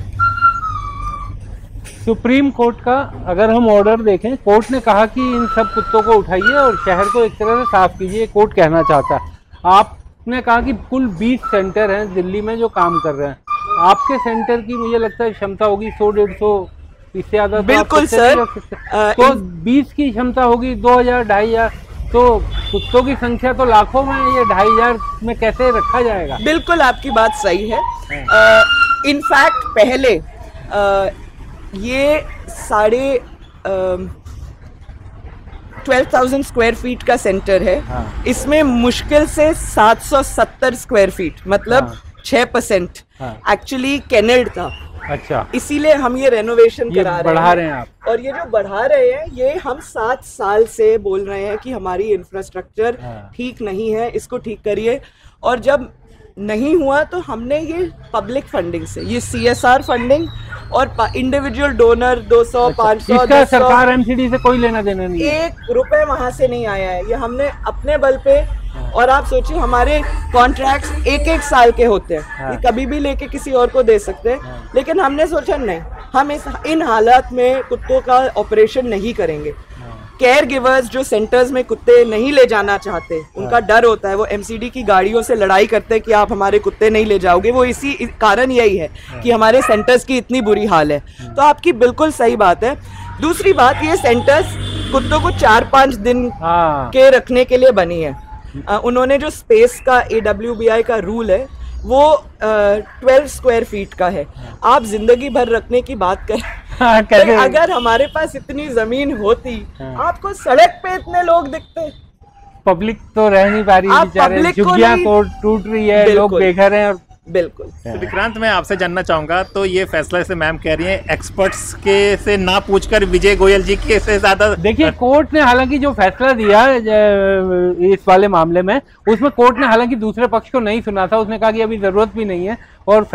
S3: सुप्रीम कोर्ट का अगर हम ऑर्डर देखें, कोर्ट ने कहा कि इन सब कुत्तों को उठाइए और शहर को एक तरह से साफ कीजिए, कोर्ट कहना चाहता है। आपने कहा कि कुल 20 सेंटर हैं दिल्ली में जो काम कर रहे हैं, आपके सेंटर की मुझे लगता है क्षमता होगी 100-150, इससे ज़्यादा
S2: बिल्कुल सर।
S3: तो 20 की क्षमता होगी 2000-2500, तो कुत्तों की संख्या तो लाखों में, ये 2500 में कैसे रखा जाएगा?
S2: बिल्कुल आपकी बात सही है। इनफैक्ट पहले ये 12,000 स्क्वायर फीट का सेंटर है। इसमें मुश्किल से 770 स्क्वायर फीट, मतलब 6% एक्चुअली केनल्ड था।
S3: अच्छा,
S2: इसीलिए हम ये रेनोवेशन करा
S3: बढ़ा रहे हैं आप।
S2: और ये जो बढ़ा रहे हैं, ये हम 7 साल से बोल रहे हैं कि हमारी इंफ्रास्ट्रक्चर ठीक नहीं है, इसको ठीक करिए। और जब नहीं हुआ तो हमने ये पब्लिक फंडिंग से, ये CSR फंडिंग और इंडिविजुअल डोनर 200, 500,
S3: इसका सरकार MCD से कोई लेना देना नहीं है।
S2: 1 रुपए वहां से नहीं आया है, ये हमने अपने बल पे। और आप सोचिए, हमारे कॉन्ट्रैक्ट्स 1-1 साल के होते हैं, ये कभी भी लेके किसी और को दे सकते हैं। लेकिन हमने सोचा नहीं, हम इन हालात में कुत्तों का ऑपरेशन नहीं करेंगे। केयर गिवर्स जो सेंटर्स में कुत्ते नहीं ले जाना चाहते, उनका डर होता है, वो MCD की गाड़ियों से लड़ाई करते हैं कि आप हमारे कुत्ते नहीं ले जाओगे। वो इसी कारण यही है कि हमारे सेंटर्स की इतनी बुरी हाल है। तो आपकी बिल्कुल सही बात है। दूसरी बात, ये सेंटर्स कुत्तों को 4-5 दिन के रखने के लिए बनी है। उन्होंने जो स्पेस का AWBI का रूल है, वो 12 स्क्वायर फीट का है। आप जिंदगी भर रखने की बात करें, अगर हमारे पास इतनी जमीन होती, आपको सड़क पे इतने लोग दिखते।
S3: पब्लिक तो रह नहीं पा रही, बेचारे झुग्गियां तो टूट रही है, लोग बेघर हैं। और
S2: बिल्कुल।
S4: तो विक्रांत, मैं आपसे जानना चाहूंगा, तो ये फैसला से मैम कह रही हैं एक्सपर्ट्स के से ना पूछकर विजय गोयल जी के से ज्यादा।
S3: देखिए, कोर्ट ने हालांकि जो फैसला दिया इस वाले मामले में, उसमें कोर्ट ने हालांकि दूसरे पक्ष को नहीं सुना था। उसने कहा कि अभी जरूरत भी नहीं है, और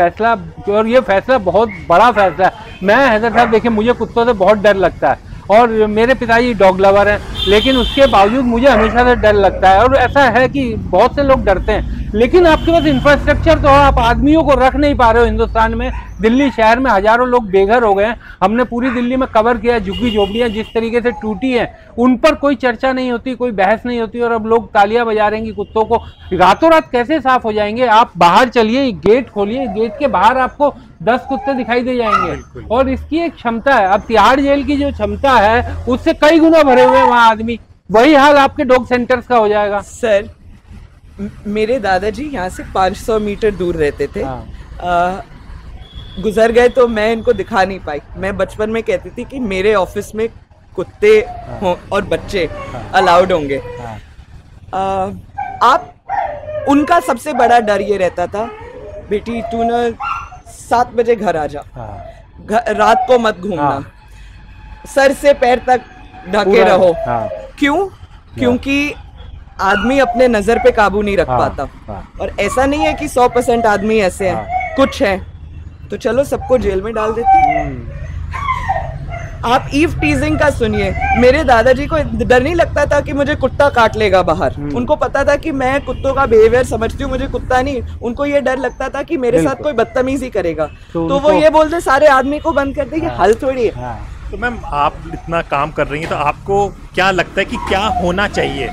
S3: ये फैसला बहुत बड़ा फैसला है। मैं हैदर साहब, देखिए, मुझे कुत्तों से बहुत डर लगता है और मेरे पिताजी डॉग लवर हैं, लेकिन उसके बावजूद मुझे हमेशा से डर लगता है। और ऐसा है कि बहुत से लोग डरते हैं, लेकिन आपके पास इंफ्रास्ट्रक्चर तो है, आप आदमियों को रख नहीं पा रहे हो। हिंदुस्तान में, दिल्ली शहर में हजारों लोग बेघर हो गए हैं। हमने पूरी दिल्ली में कवर किया, झुग्गी झोपड़ियां जिस तरीके से टूटी हैं, उन पर कोई चर्चा नहीं होती, कोई बहस नहीं होती। और अब लोग तालियां बजा रहे हैं कि कुत्तों को रातों रात कैसे साफ हो जाएंगे। आप बाहर चलिए, गेट खोलिए, गेट के बाहर आपको 10 कुत्ते दिखाई दे जाएंगे। और इसकी एक क्षमता है, अब तिहाड़ जेल की जो क्षमता है, उससे कई गुना भरे हुए वहां आदमी। वही हाल आपके डॉग सेंटर्स का हो जाएगा।
S2: सर, मेरे दादाजी यहाँ से 500 मीटर दूर रहते थे। गुजर गए तो मैं इनको दिखा नहीं पाई। मैं बचपन में कहती थी कि मेरे ऑफिस में कुत्ते हों और बच्चे अलाउड होंगे। आप उनका सबसे बड़ा डर ये रहता था, बेटी तू ना 7 बजे घर आ जा, रात को मत घूमना, सर से पैर तक ढके रहो। क्यों? क्योंकि आदमी अपने नजर पे काबू नहीं रख पाता। और ऐसा नहीं है कि 100% आदमी ऐसे हैं, कुछ हैं तो चलो सबको जेल में डाल देते हैं। आप ईव टीजिंग का सुनिए, मेरे दादाजी को डर नहीं लगता था कि मुझे कुत्ता काट लेगा बाहर। उनको पता था कि मैं कुत्तों का बिहेवियर समझती हूँ, मुझे कुत्ता नहीं। उनको ये डर लगता था कि मेरे साथ कोई बदतमीजी करेगा, तो वो ये बोलते सारे आदमी को बंद कर दे। ये हल थोड़ी है।
S4: तो मैम, आप इतना काम कर रही हैं, तो आपको क्या लगता है कि क्या होना चाहिए?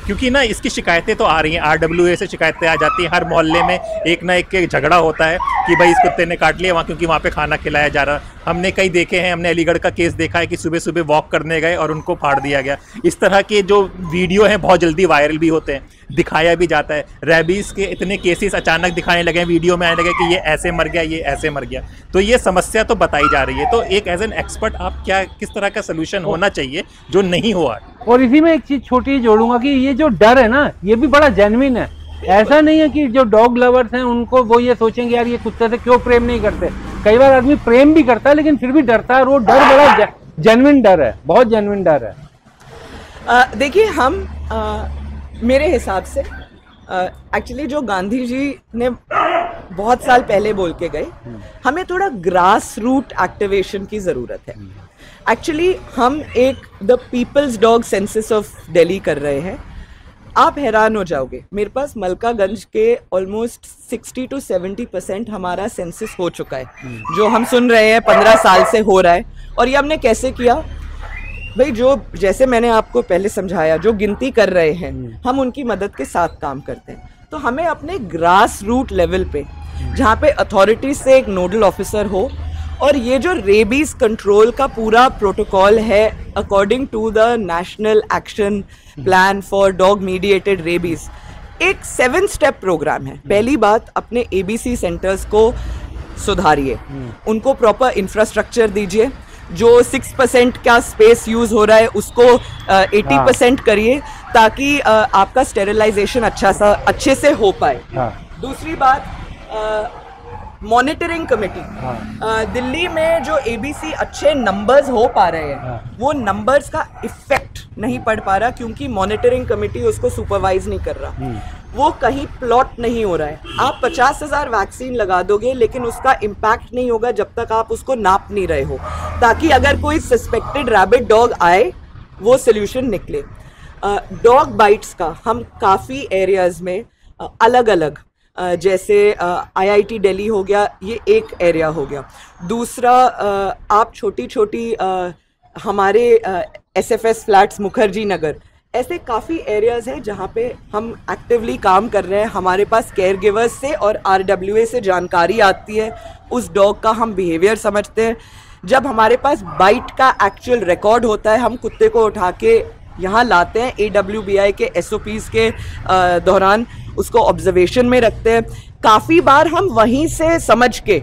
S4: क्योंकि ना इसकी शिकायतें तो आ रही हैं, RWA से शिकायतें आ जाती हैं, हर मोहल्ले में एक ना एक के झगड़ा होता है कि भाई इस कुत्ते ने काट लिया वहाँ, क्योंकि वहाँ पे खाना खिलाया जा रहा। हमने कई देखे हैं, हमने अलीगढ़ का केस देखा है कि सुबह सुबह वॉक करने गए और उनको फाड़ दिया गया। इस तरह के जो वीडियो हैं बहुत जल्दी वायरल भी होते हैं, दिखाया भी जाता है। रेबीज के इतने केसेस अचानक दिखाने लगे, वीडियो में आने लगे कि ये ऐसे मर गया, ये ऐसे मर गया। तो ये समस्या तो बताई जा रही है। तो एक एज एन एक्सपर्ट आप क्या, किस तरह का सोल्यूशन होना चाहिए जो नहीं हुआ?
S3: और इसी में एक चीज छोटी जोड़ूंगा कि ये जो डर है ना, ये भी बड़ा जेन्युइन है। ऐसा नहीं है कि जो डॉग लवर्स हैं उनको वो ये सोचेंगे यार ये कुत्ते से क्यों प्रेम नहीं करते। कई बार आदमी प्रेम भी करता है लेकिन फिर भी डरता है, और वो डर बड़ा जेन्युइन डर है, बहुत जेन्युइन डर है।
S2: देखिए, हम मेरे हिसाब से एक्चुअली जो गांधी जी ने बहुत साल पहले बोल के गए, हमें थोड़ा ग्रास रूट एक्टिवेशन की जरूरत है। एक्चुअली हम एक the people's dog census of Delhi कर रहे हैं। आप हैरान हो जाओगे, मेरे पास मलकागंज के ऑलमोस्ट 60 to 70% हमारा सेंसस हो चुका है, जो हम सुन रहे हैं 15 साल से हो रहा है। और ये हमने कैसे किया भाई, जो जैसे मैंने आपको पहले समझाया, जो गिनती कर रहे हैं हम उनकी मदद के साथ काम करते हैं। तो हमें अपने ग्रास रूट लेवल पे, जहाँ पे अथॉरिटी से एक नोडल ऑफिसर हो, और ये जो रेबीज कंट्रोल का पूरा प्रोटोकॉल है according to the national action plan for dog mediated rabies, एक 7 स्टेप प्रोग्राम है। पहली बात, अपने एबीसी सेंटर्स को सुधारिए, उनको प्रॉपर इंफ्रास्ट्रक्चर दीजिए, जो 6% का स्पेस यूज हो रहा है उसको 80% करिए, ताकि आपका स्टेरिलाइजेशन अच्छे से हो पाए। दूसरी बात, मॉनिटरिंग कमेटी, दिल्ली में जो एबीसी अच्छे नंबर्स हो पा रहे हैं, वो नंबर्स का इफेक्ट नहीं पड़ पा रहा, क्योंकि मॉनिटरिंग कमेटी उसको सुपरवाइज नहीं कर रहा, वो कहीं प्लॉट नहीं हो रहा है। आप 50,000 वैक्सीन लगा दोगे, लेकिन उसका इम्पैक्ट नहीं होगा जब तक आप उसको नाप नहीं रहे हो, ताकि अगर कोई सस्पेक्टेड रैबिट डॉग आए वो सोल्यूशन निकले। डॉग बाइट्स का हम काफ़ी एरियाज में अलग अलग, जैसे आईआईटी दिल्ली हो गया, ये एक एरिया हो गया। दूसरा, आप छोटी छोटी हमारे एसएफएस फ्लैट्स मुखर्जी नगर, ऐसे काफ़ी एरियाज़ हैं जहाँ पे हम एक्टिवली काम कर रहे हैं। हमारे पास केयर गिवर्स से और आरडब्ल्यूए से जानकारी आती है, उस डॉग का हम बिहेवियर समझते हैं। जब हमारे पास बाइट का एक्चुअल रिकॉर्ड होता है, हम कुत्ते को उठा के यहाँ लाते हैं, AWBI के SOPs के दौरान उसको ऑब्जर्वेशन में रखते हैं। काफ़ी बार हम वहीं से समझ के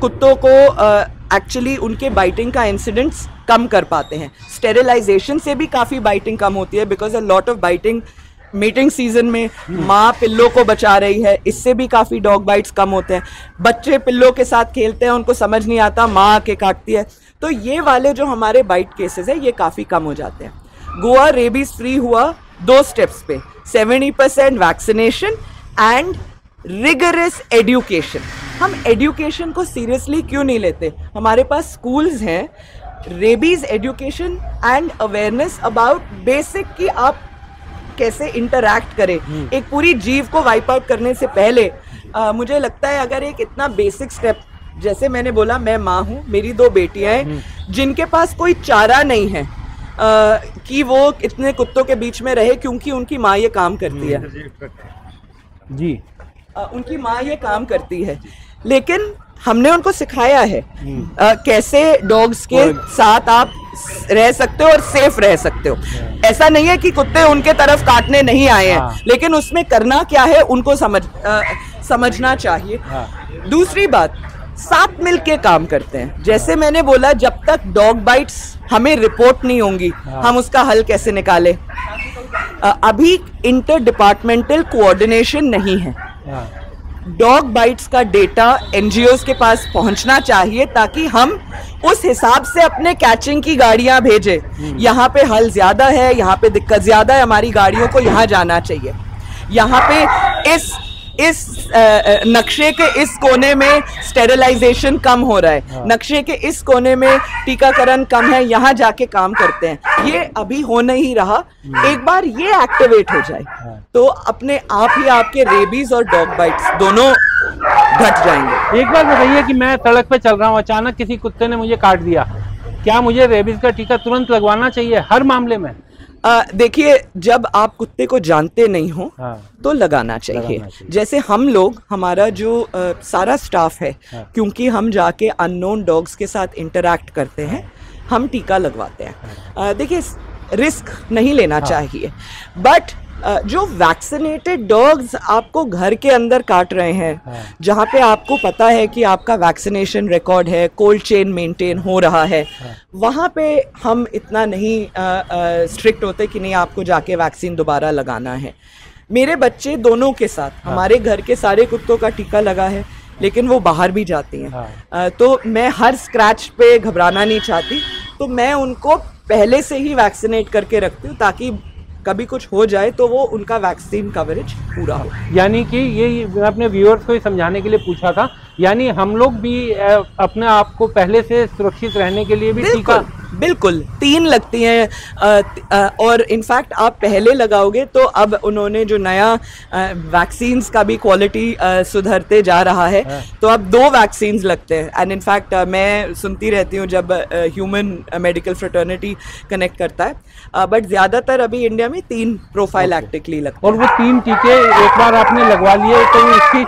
S2: कुत्तों को एक्चुअली उनके बाइटिंग का इंसिडेंट्स कम कर पाते हैं। स्टेरिलाइजेशन से भी काफ़ी बाइटिंग कम होती है, because a lot of biting meeting season में माँ पिल्लों को बचा रही है, इससे भी काफ़ी डॉग बाइट्स कम होते हैं। बच्चे पिल्लों के साथ खेलते हैं, उनको समझ नहीं आता, माँ आके काटती है, तो ये वाले जो हमारे बाइट केसेस है ये काफ़ी कम हो जाते हैं। गोवा रेबीज फ्री हुआ 2 स्टेप्स पे, 70% वैक्सीनेशन एंड रिगरस एजुकेशन। हम एजुकेशन को सीरियसली क्यों नहीं लेते? हमारे पास स्कूल्स हैं, rabies education and awareness about basic कि आप कैसे इंटरैक्ट करें एक पूरी जीव को वाइप आउट करने से पहले। मुझे लगता है अगर एक इतना बेसिक स्टेप, जैसे मैंने बोला, मैं माँ हूँ, मेरी 2 बेटियाँ हैं जिनके पास कोई चारा नहीं है कि वो इतने कुत्तों के बीच में रहे, क्योंकि उनकी माँ ये काम करती है
S3: जी,
S2: उनकी माँ ये काम करती है, लेकिन हमने उनको सिखाया है कैसे डॉग्स के साथ आप रह सकते हो और सेफ रह सकते हो। ऐसा नहीं है कि कुत्ते उनके तरफ काटने नहीं आए हैं, लेकिन उसमें करना क्या है उनको समझना चाहिए। दूसरी बात, साथ मिलके काम करते हैं। जैसे मैंने बोला, जब तक डॉग बाइट्स हमें रिपोर्ट नहीं होंगी, हम उसका हल कैसे निकालें? अभी इंटर डिपार्टमेंटल कोऑर्डिनेशन नहीं है। डॉग बाइट्स का डेटा एनजीओज के पास पहुंचना चाहिए, ताकि हम उस हिसाब से अपने कैचिंग की गाड़ियां भेजें। यहाँ पे हल ज्यादा है, यहाँ पे दिक्कत ज्यादा है, हमारी गाड़ियों को यहाँ जाना चाहिए। यहाँ पे इस नक्शे के इस कोने में स्टेरिलाइजेशन कम हो रहा है, नक्शे के इस कोने में टीकाकरण कम है, यहाँ जाके काम करते हैं। ये अभी हो नहीं रहा, एक बार ये एक्टिवेट हो जाए तो अपने आप ही आपके रेबीज और डॉग बाइट्स दोनों घट जाएंगे।
S3: एक बार बताइए कि मैं सड़क पे चल रहा हूँ, अचानक किसी कुत्ते ने मुझे काट दिया, क्या मुझे रेबीज का टीका तुरंत लगवाना चाहिए हर मामले में?
S2: देखिए, जब आप कुत्ते को जानते नहीं हो तो लगाना चाहिए। जैसे हम लोग, हमारा जो सारा स्टाफ है, क्योंकि हम जाके अननोन डॉग्स के साथ इंटरैक्ट करते हैं, हम टीका लगवाते हैं। देखिए, रिस्क नहीं लेना चाहिए, बट जो वैक्सीनेटेड डॉग्स आपको घर के अंदर काट रहे हैं, जहाँ पे आपको पता है कि आपका वैक्सीनेशन रिकॉर्ड है, कोल्ड चेन मेंटेन हो रहा है, वहाँ पे हम इतना नहीं स्ट्रिक्ट होते कि नहीं आपको जाके वैक्सीन दोबारा लगाना है। मेरे बच्चे दोनों के साथ, हमारे घर के सारे कुत्तों का टीका लगा है, लेकिन वो बाहर भी जाती हैं, तो मैं हर स्क्रैच पे घबराना नहीं चाहती, तो मैं उनको पहले से ही वैक्सीनेट करके रखती हूँ, ताकि कभी कुछ हो जाए तो वो उनका वैक्सीन कवरेज पूरा हो।
S3: यानी कि ये मैं अपने व्यूअर्स को ही समझाने के लिए पूछा था, यानी हम लोग भी अपने आप को पहले से सुरक्षित रहने के लिए भी टीका
S2: बिल्कुल 3 लगती हैं और इनफैक्ट आप पहले लगाओगे तो अब उन्होंने जो नया वैक्सीन्स का भी क्वालिटी सुधरते जा रहा है, तो अब 2 वैक्सीन्स लगते हैं। एंड इनफैक्ट मैं सुनती रहती हूँ जब ह्यूमन मेडिकल फ्रेटर्निटी कनेक्ट करता है, बट ज़्यादातर अभी इंडिया में 3 प्रोफाइलैक्टिकली लगते हैं।
S3: और वो 3 टीके एक बार आपने लगवा लिए तो इसकी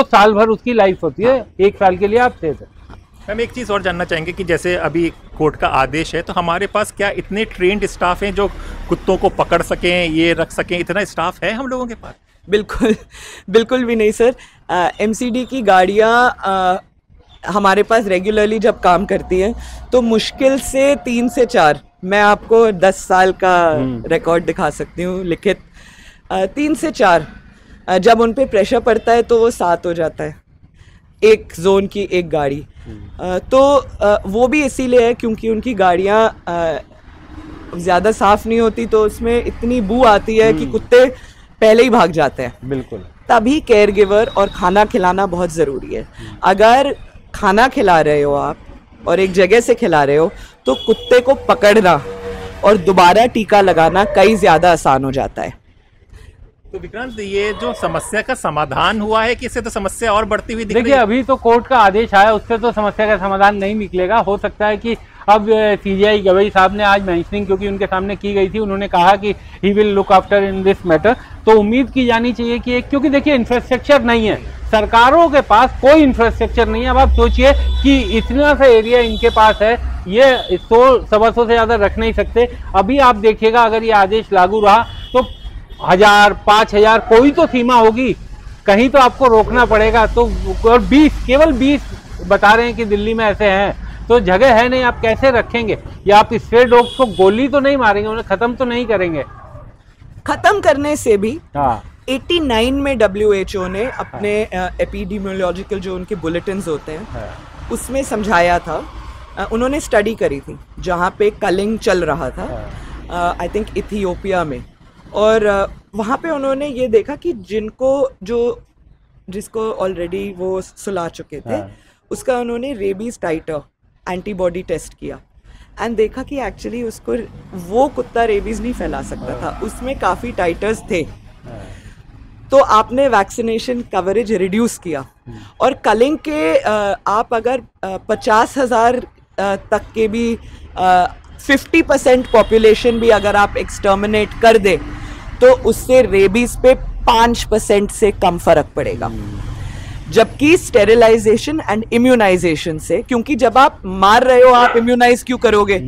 S3: साल भर उसकी लाइफ होती है, 1 साल के लिए आप सेफ है।
S4: हम एक चीज़ और जानना चाहेंगे कि जैसे अभी कोर्ट का आदेश है, तो हमारे पास क्या इतने ट्रेंड स्टाफ हैं जो कुत्तों को पकड़ सकें, ये रख सकें, इतना स्टाफ है हम लोगों के पास?
S2: बिल्कुल बिल्कुल भी नहीं सर। एमसीडी की गाड़ियाँ हमारे पास रेगुलरली जब काम करती हैं तो मुश्किल से 3 से 4, मैं आपको 10 साल का रिकॉर्ड दिखा सकती हूँ लिखित, 3 से 4 जब उन पे प्रेशर पड़ता है तो वो 7 हो जाता है एक जोन की एक गाड़ी। तो वो भी इसीलिए है क्योंकि उनकी गाड़ियाँ ज़्यादा साफ़ नहीं होती, तो उसमें इतनी बू आती है कि कुत्ते पहले ही भाग जाते हैं।
S3: बिल्कुल, तभी
S2: केयर गिवर और खाना खिलाना बहुत ज़रूरी है। अगर खाना खिला रहे हो आप और एक जगह से खिला रहे हो तो कुत्ते को पकड़ना और दोबारा टीका लगाना कई ज़्यादा आसान हो जाता है।
S4: तो विक्रांत, ये जो समस्या का समाधान हुआ है कि इससे तो समस्या और बढ़ती हुई दिख रही है?
S3: देखिए, अभी तो कोर्ट का आदेश आया, उससे तो समस्या का समाधान नहीं निकलेगा। हो सकता है कि अब सीजीआई गवई साहब ने आज मेंशनिंग क्योंकि उनके सामने की गई थी, उन्होंने कहा कि he will look after in this matter. तो उम्मीद की जानी चाहिए कि क्योंकि देखिए इंफ्रास्ट्रक्चर नहीं है, सरकारों के पास कोई इंफ्रास्ट्रक्चर नहीं है। अब आप सोचिए कि इतना सा एरिया इनके पास है, ये 100-125 से ज़्यादा रख नहीं सकते। अभी आप देखिएगा अगर ये आदेश लागू रहा तो 1000, 5000 कोई तो सीमा होगी, कहीं तो आपको रोकना पड़ेगा। तो और 20, केवल 20 बता रहे हैं कि दिल्ली में ऐसे हैं, तो जगह है नहीं, आप कैसे रखेंगे? या आप स्ट्रे डॉग्स को गोली तो नहीं मारेंगे, उन्हें खत्म तो नहीं करेंगे?
S2: खत्म करने से भी 89 में WHO ने अपने एपिडेमियोलॉजिकल जो उनके बुलेटिन्स होते हैं उसमें समझाया था। उन्होंने स्टडी करी थी जहाँ पे कलिंग चल रहा था, आई थिंक इथियोपिया में, और वहाँ पे उन्होंने ये देखा कि जिसको ऑलरेडी वो सुला चुके थे, उसका उन्होंने रेबीज टाइटर एंटीबॉडी टेस्ट किया एंड देखा कि एक्चुअली उसको वो कुत्ता रेबीज नहीं फैला सकता था, उसमें काफ़ी टाइटर्स थे। तो आपने वैक्सीनेशन कवरेज रिड्यूस किया और कलिंग के आप अगर 50,000 तक के भी 50% पॉपुलेशन भी अगर आप एक्सटर्मिनेट कर दे तो उससे रेबीज पे 5% से कम फर्क पड़ेगा। जबकि स्टेरिलाइजेशन एंड इम्यूनाइजेशन से, क्योंकि जब आप मार रहे हो आप इम्यूनाइज क्यों करोगे?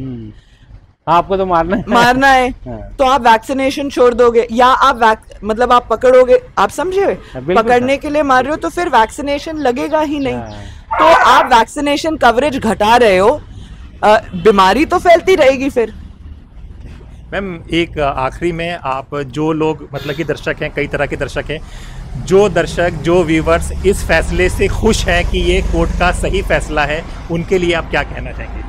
S3: आपको तो मारना
S2: है तो आप वैक्सीनेशन छोड़ दोगे या आप मतलब आप पकड़ोगे, आप समझे, पकड़ने के लिए मार रहे हो तो फिर वैक्सीनेशन लगेगा ही नहीं। तो आप वैक्सीनेशन कवरेज घटा रहे हो, बीमारी तो फैलती रहेगी फिर।
S4: मैम, एक आखिरी में आप जो लोग मतलब कि दर्शक हैं, कई तरह के दर्शक हैं, जो दर्शक जो व्यूवर्स इस फैसले से खुश हैं कि ये कोर्ट का सही फैसला है, उनके लिए आप क्या कहना चाहेंगे?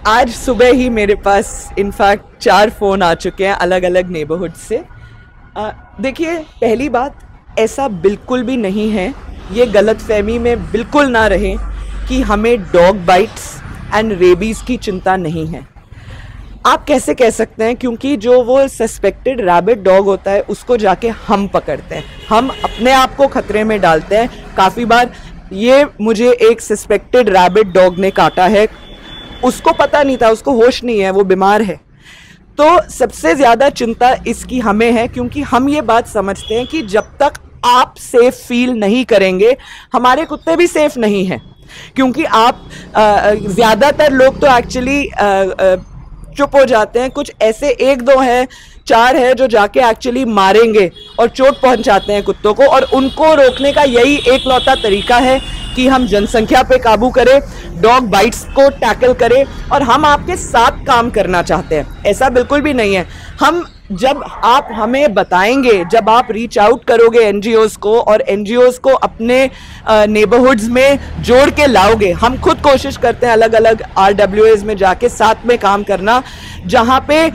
S2: आज सुबह ही मेरे पास इनफैक्ट 4 फ़ोन आ चुके हैं अलग अलग नेबरहुड से। देखिए, पहली बात, ऐसा बिल्कुल भी नहीं है, ये गलतफहमी में बिल्कुल ना रहे कि हमें डॉग बाइट्स एंड रेबीज़ की चिंता नहीं है। आप कैसे कह सकते हैं? क्योंकि जो वो सस्पेक्टेड रैबिट डॉग होता है उसको जाके हम पकड़ते हैं, हम अपने आप को खतरे में डालते हैं। काफ़ी बार ये मुझे एक सस्पेक्टेड रैबिट डॉग ने काटा है, उसको पता नहीं था, उसको होश नहीं है, वो बीमार है। तो सबसे ज़्यादा चिंता इसकी हमें है क्योंकि हम ये बात समझते हैं कि जब तक आप सेफ फील नहीं करेंगे हमारे कुत्ते भी सेफ नहीं हैं। क्योंकि आप ज़्यादातर लोग तो एक्चुअली चुप हो जाते हैं, कुछ ऐसे 1-2 हैं, 4 है जो जाके एक्चुअली मारेंगे और चोट पहुंचाते हैं कुत्तों को, और उनको रोकने का यही एकलौता तरीका है कि हम जनसंख्या पे काबू करें, डॉग बाइट्स को टैकल करें। और हम आपके साथ काम करना चाहते हैं, ऐसा बिल्कुल भी नहीं है। हम जब आप हमें बताएंगे, जब आप रीच आउट करोगे एनजीओज को और एनजीओज को अपने नेबरहुड्स में जोड़ के लाओगे, हम खुद कोशिश करते हैं अलग अलग RWAs में जाके साथ में काम करना, जहाँ पे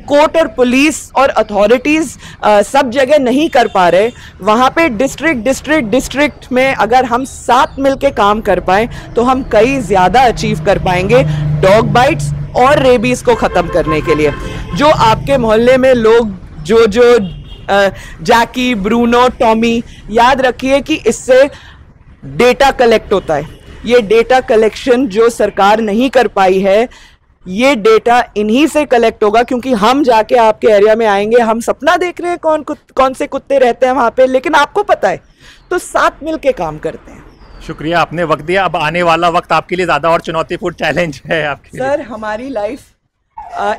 S2: कोर्ट और पुलिस और अथॉरिटीज़ सब जगह नहीं कर पा रहे, वहाँ पे डिस्ट्रिक्ट में अगर हम साथ मिलके काम कर पाएँ तो हम कई ज़्यादा अचीव कर पाएंगे डॉग बाइट्स और रेबीज को ख़त्म करने के लिए। जो आपके मोहल्ले में लोग जो जैकी, ब्रूनो, टॉमी, याद रखिए कि इससे डेटा कलेक्ट होता है। ये डेटा कलेक्शन जो सरकार नहीं कर पाई है, ये डेटा इन्हीं से कलेक्ट होगा, क्योंकि हम जाके आपके एरिया में आएंगे, हम सपना देख रहे हैं कौन से कुत्ते रहते हैं वहाँ पे, लेकिन आपको पता है, तो साथ मिल के काम करते हैं।
S4: शुक्रिया, आपने वक्त दिया। अब आने वाला वक्त आपके लिए ज़्यादा और चुनौतीपूर्ण चैलेंज है आपके लिए।
S2: सर, हमारी लाइफ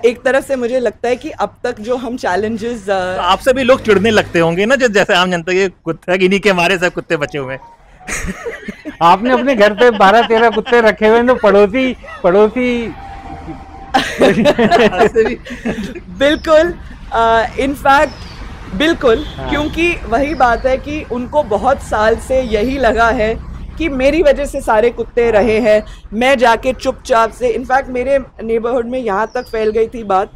S2: एक तरफ से मुझे लगता है कि अब तक जो हम चैलेंजेस
S4: तो आपसे भी लोग चिढ़ने लगते होंगे ना, जैसे आम जनता के कुत्ते, इन्हीं के हमारे सब कुत्ते बचे हुए हैं।
S3: आपने अपने घर पे 12-13 कुत्ते रखे हुए हैं, तो पड़ोसी
S2: बिल्कुल, इनफैक्ट बिल्कुल, क्योंकि वही बात है कि उनको बहुत साल से यही लगा है कि मेरी वजह से सारे कुत्ते रहे हैं। मैं जाके चुपचाप से, इनफैक्ट मेरे नेबरहुड में यहाँ तक फैल गई थी बात,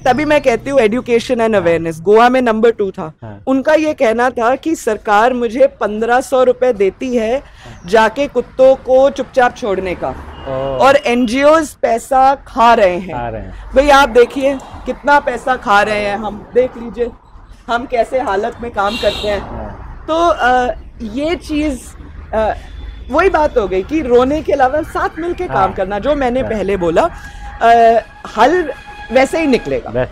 S2: तभी मैं कहती हूँ एजुकेशन एंड अवेयरनेस गोवा में नंबर 2 था। उनका ये कहना था कि सरकार मुझे 1500 रुपए देती है जाके कुत्तों को चुपचाप छोड़ने का, और एनजीओज पैसा खा रहे हैं। भाई आप देखिए कितना पैसा खा रहे हैं, हम देख लीजिए हम कैसे हालत में काम करते हैं। तो ये चीज़ वही बात हो गई कि रोने के अलावा साथ मिलके काम करना, जो मैंने पहले बोला, हल वैसे ही निकलेगा।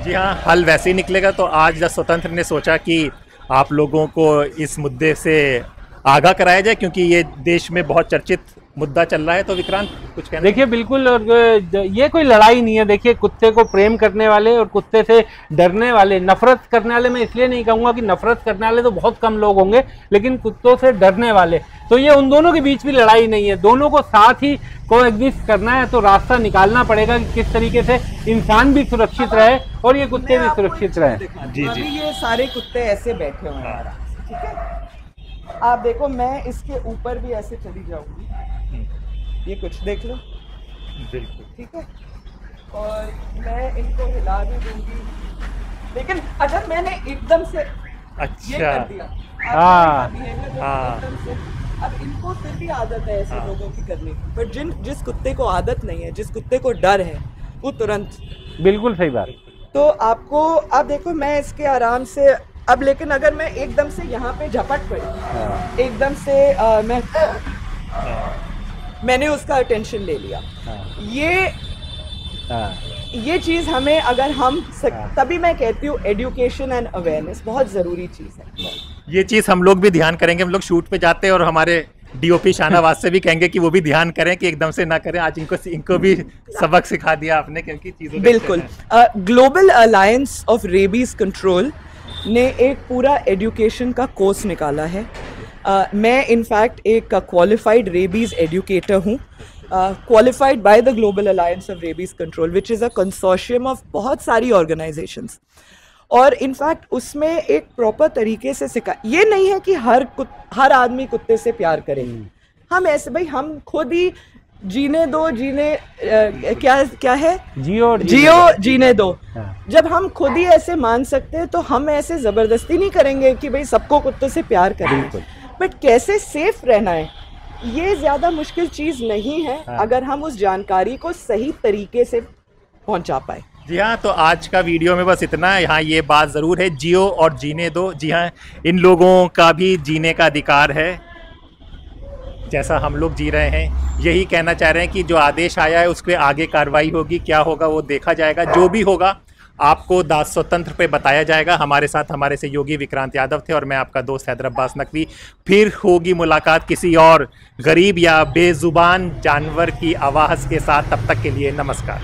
S4: जी हाँ, हल वैसे ही निकलेगा। तो आज द स्वतंत्र ने सोचा कि आप लोगों को इस मुद्दे से आगाह कराया जाए, क्योंकि ये देश में बहुत चर्चित मुद्दा चल रहा है। तो विक्रांत कुछ कहना?
S3: देखिए बिल्कुल, और ये कोई लड़ाई नहीं है। देखिए, कुत्ते को प्रेम करने वाले और कुत्ते से डरने वाले, नफरत करने वाले, मैं इसलिए नहीं कहूँगा कि नफरत करने वाले तो बहुत कम लोग होंगे, लेकिन कुत्तों से डरने वाले, तो ये उन दोनों के बीच भी लड़ाई नहीं है। दोनों को साथ ही कोएग्जिस्ट करना है, तो रास्ता निकालना पड़ेगा कि किस तरीके से इंसान भी सुरक्षित रहे और ये कुत्ते भी सुरक्षित रहे।
S2: जी जी, ये सारे कुत्ते ऐसे बैठे हुए हैं, ठीक है? आप देखो, मैं इसके ऊपर भी ऐसे चली जाऊंगी, ये कुछ देख लो,
S4: बिल्कुल
S2: ठीक है? और मैं इनको हिला भी दूंगी, लेकिन अगर मैंने एकदम से ये कर दिया, एकदम से, अब इनको फिर भी आदत है ऐसे लोगों की करने की, पर जिस कुत्ते को आदत नहीं है, जिस कुत्ते को डर है, वो तुरंत।
S3: बिल्कुल सही बात।
S2: तो आप देखो, मैं इसके आराम से अब, लेकिन अगर मैं एकदम से यहाँ पे झपट पड़ी, एकदम से मैंने उसका अटेंशन ले लिया, ये चीज़ हमें, अगर हम तभी मैं कहती हूँ एजुकेशन एंड अवेयरनेस बहुत ज़रूरी चीज़ है।
S4: ये चीज़ हम लोग भी ध्यान करेंगे। हम लोग शूट पे जाते हैं और हमारे DOP शाहनवाज से भी कहेंगे कि वो भी ध्यान करें कि एकदम से ना करें। आज इनको भी सबक सिखा दिया आपने, क्योंकि चीज़ों
S2: बिल्कुल। Global alliance of rabies control ने एक पूरा एजुकेशन का कोर्स निकाला है। मैं इनफैक्ट एक क्वालिफाइड रेबीज एजुकेटर हूँ, qualified by the global alliance of rabies control, which is a consortium of बहुत सारी ऑर्गेनाइजेशंस। और इनफैक्ट उसमें एक प्रॉपर तरीके से सिखा, ये नहीं है कि हर आदमी कुत्ते से प्यार करे। हम ऐसे, भाई हम खुद ही जीने दो, क्या है, जियो जीने दो। जब हम खुद ही ऐसे मान सकते हैं, तो हम ऐसे जबरदस्ती नहीं करेंगे कि भाई सबको कुत्तों से प्यार करें। बट कैसे सेफ रहना है, ये ज्यादा मुश्किल चीज नहीं है, अगर हम उस जानकारी को सही तरीके से पहुंचा पाए।
S4: जी हाँ, तो आज का वीडियो में बस इतना। यहाँ ये बात ज़रूर है, जियो और जीने दो। जी हाँ, इन लोगों का भी जीने का अधिकार है, जैसा हम लोग जी रहे हैं। यही कहना चाह रहे हैं कि जो आदेश आया है उस पर आगे कार्रवाई होगी, क्या होगा वो देखा जाएगा। जो भी होगा आपको दास स्वतंत्र पे बताया जाएगा। हमारे साथ हमारे सहयोगी विक्रांत यादव थे और मैं आपका दोस्त हैदर अब्बास नकवी। फिर होगी मुलाकात किसी और गरीब या बेजुबान जानवर की आवाज़ के साथ। तब तक के लिए नमस्कार।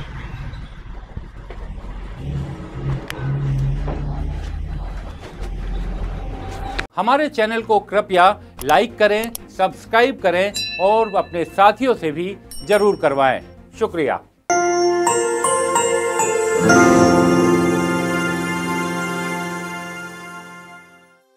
S3: हमारे चैनल को कृपया लाइक करें, सब्सक्राइब करें और अपने साथियों से भी जरूर करवाएं। शुक्रिया।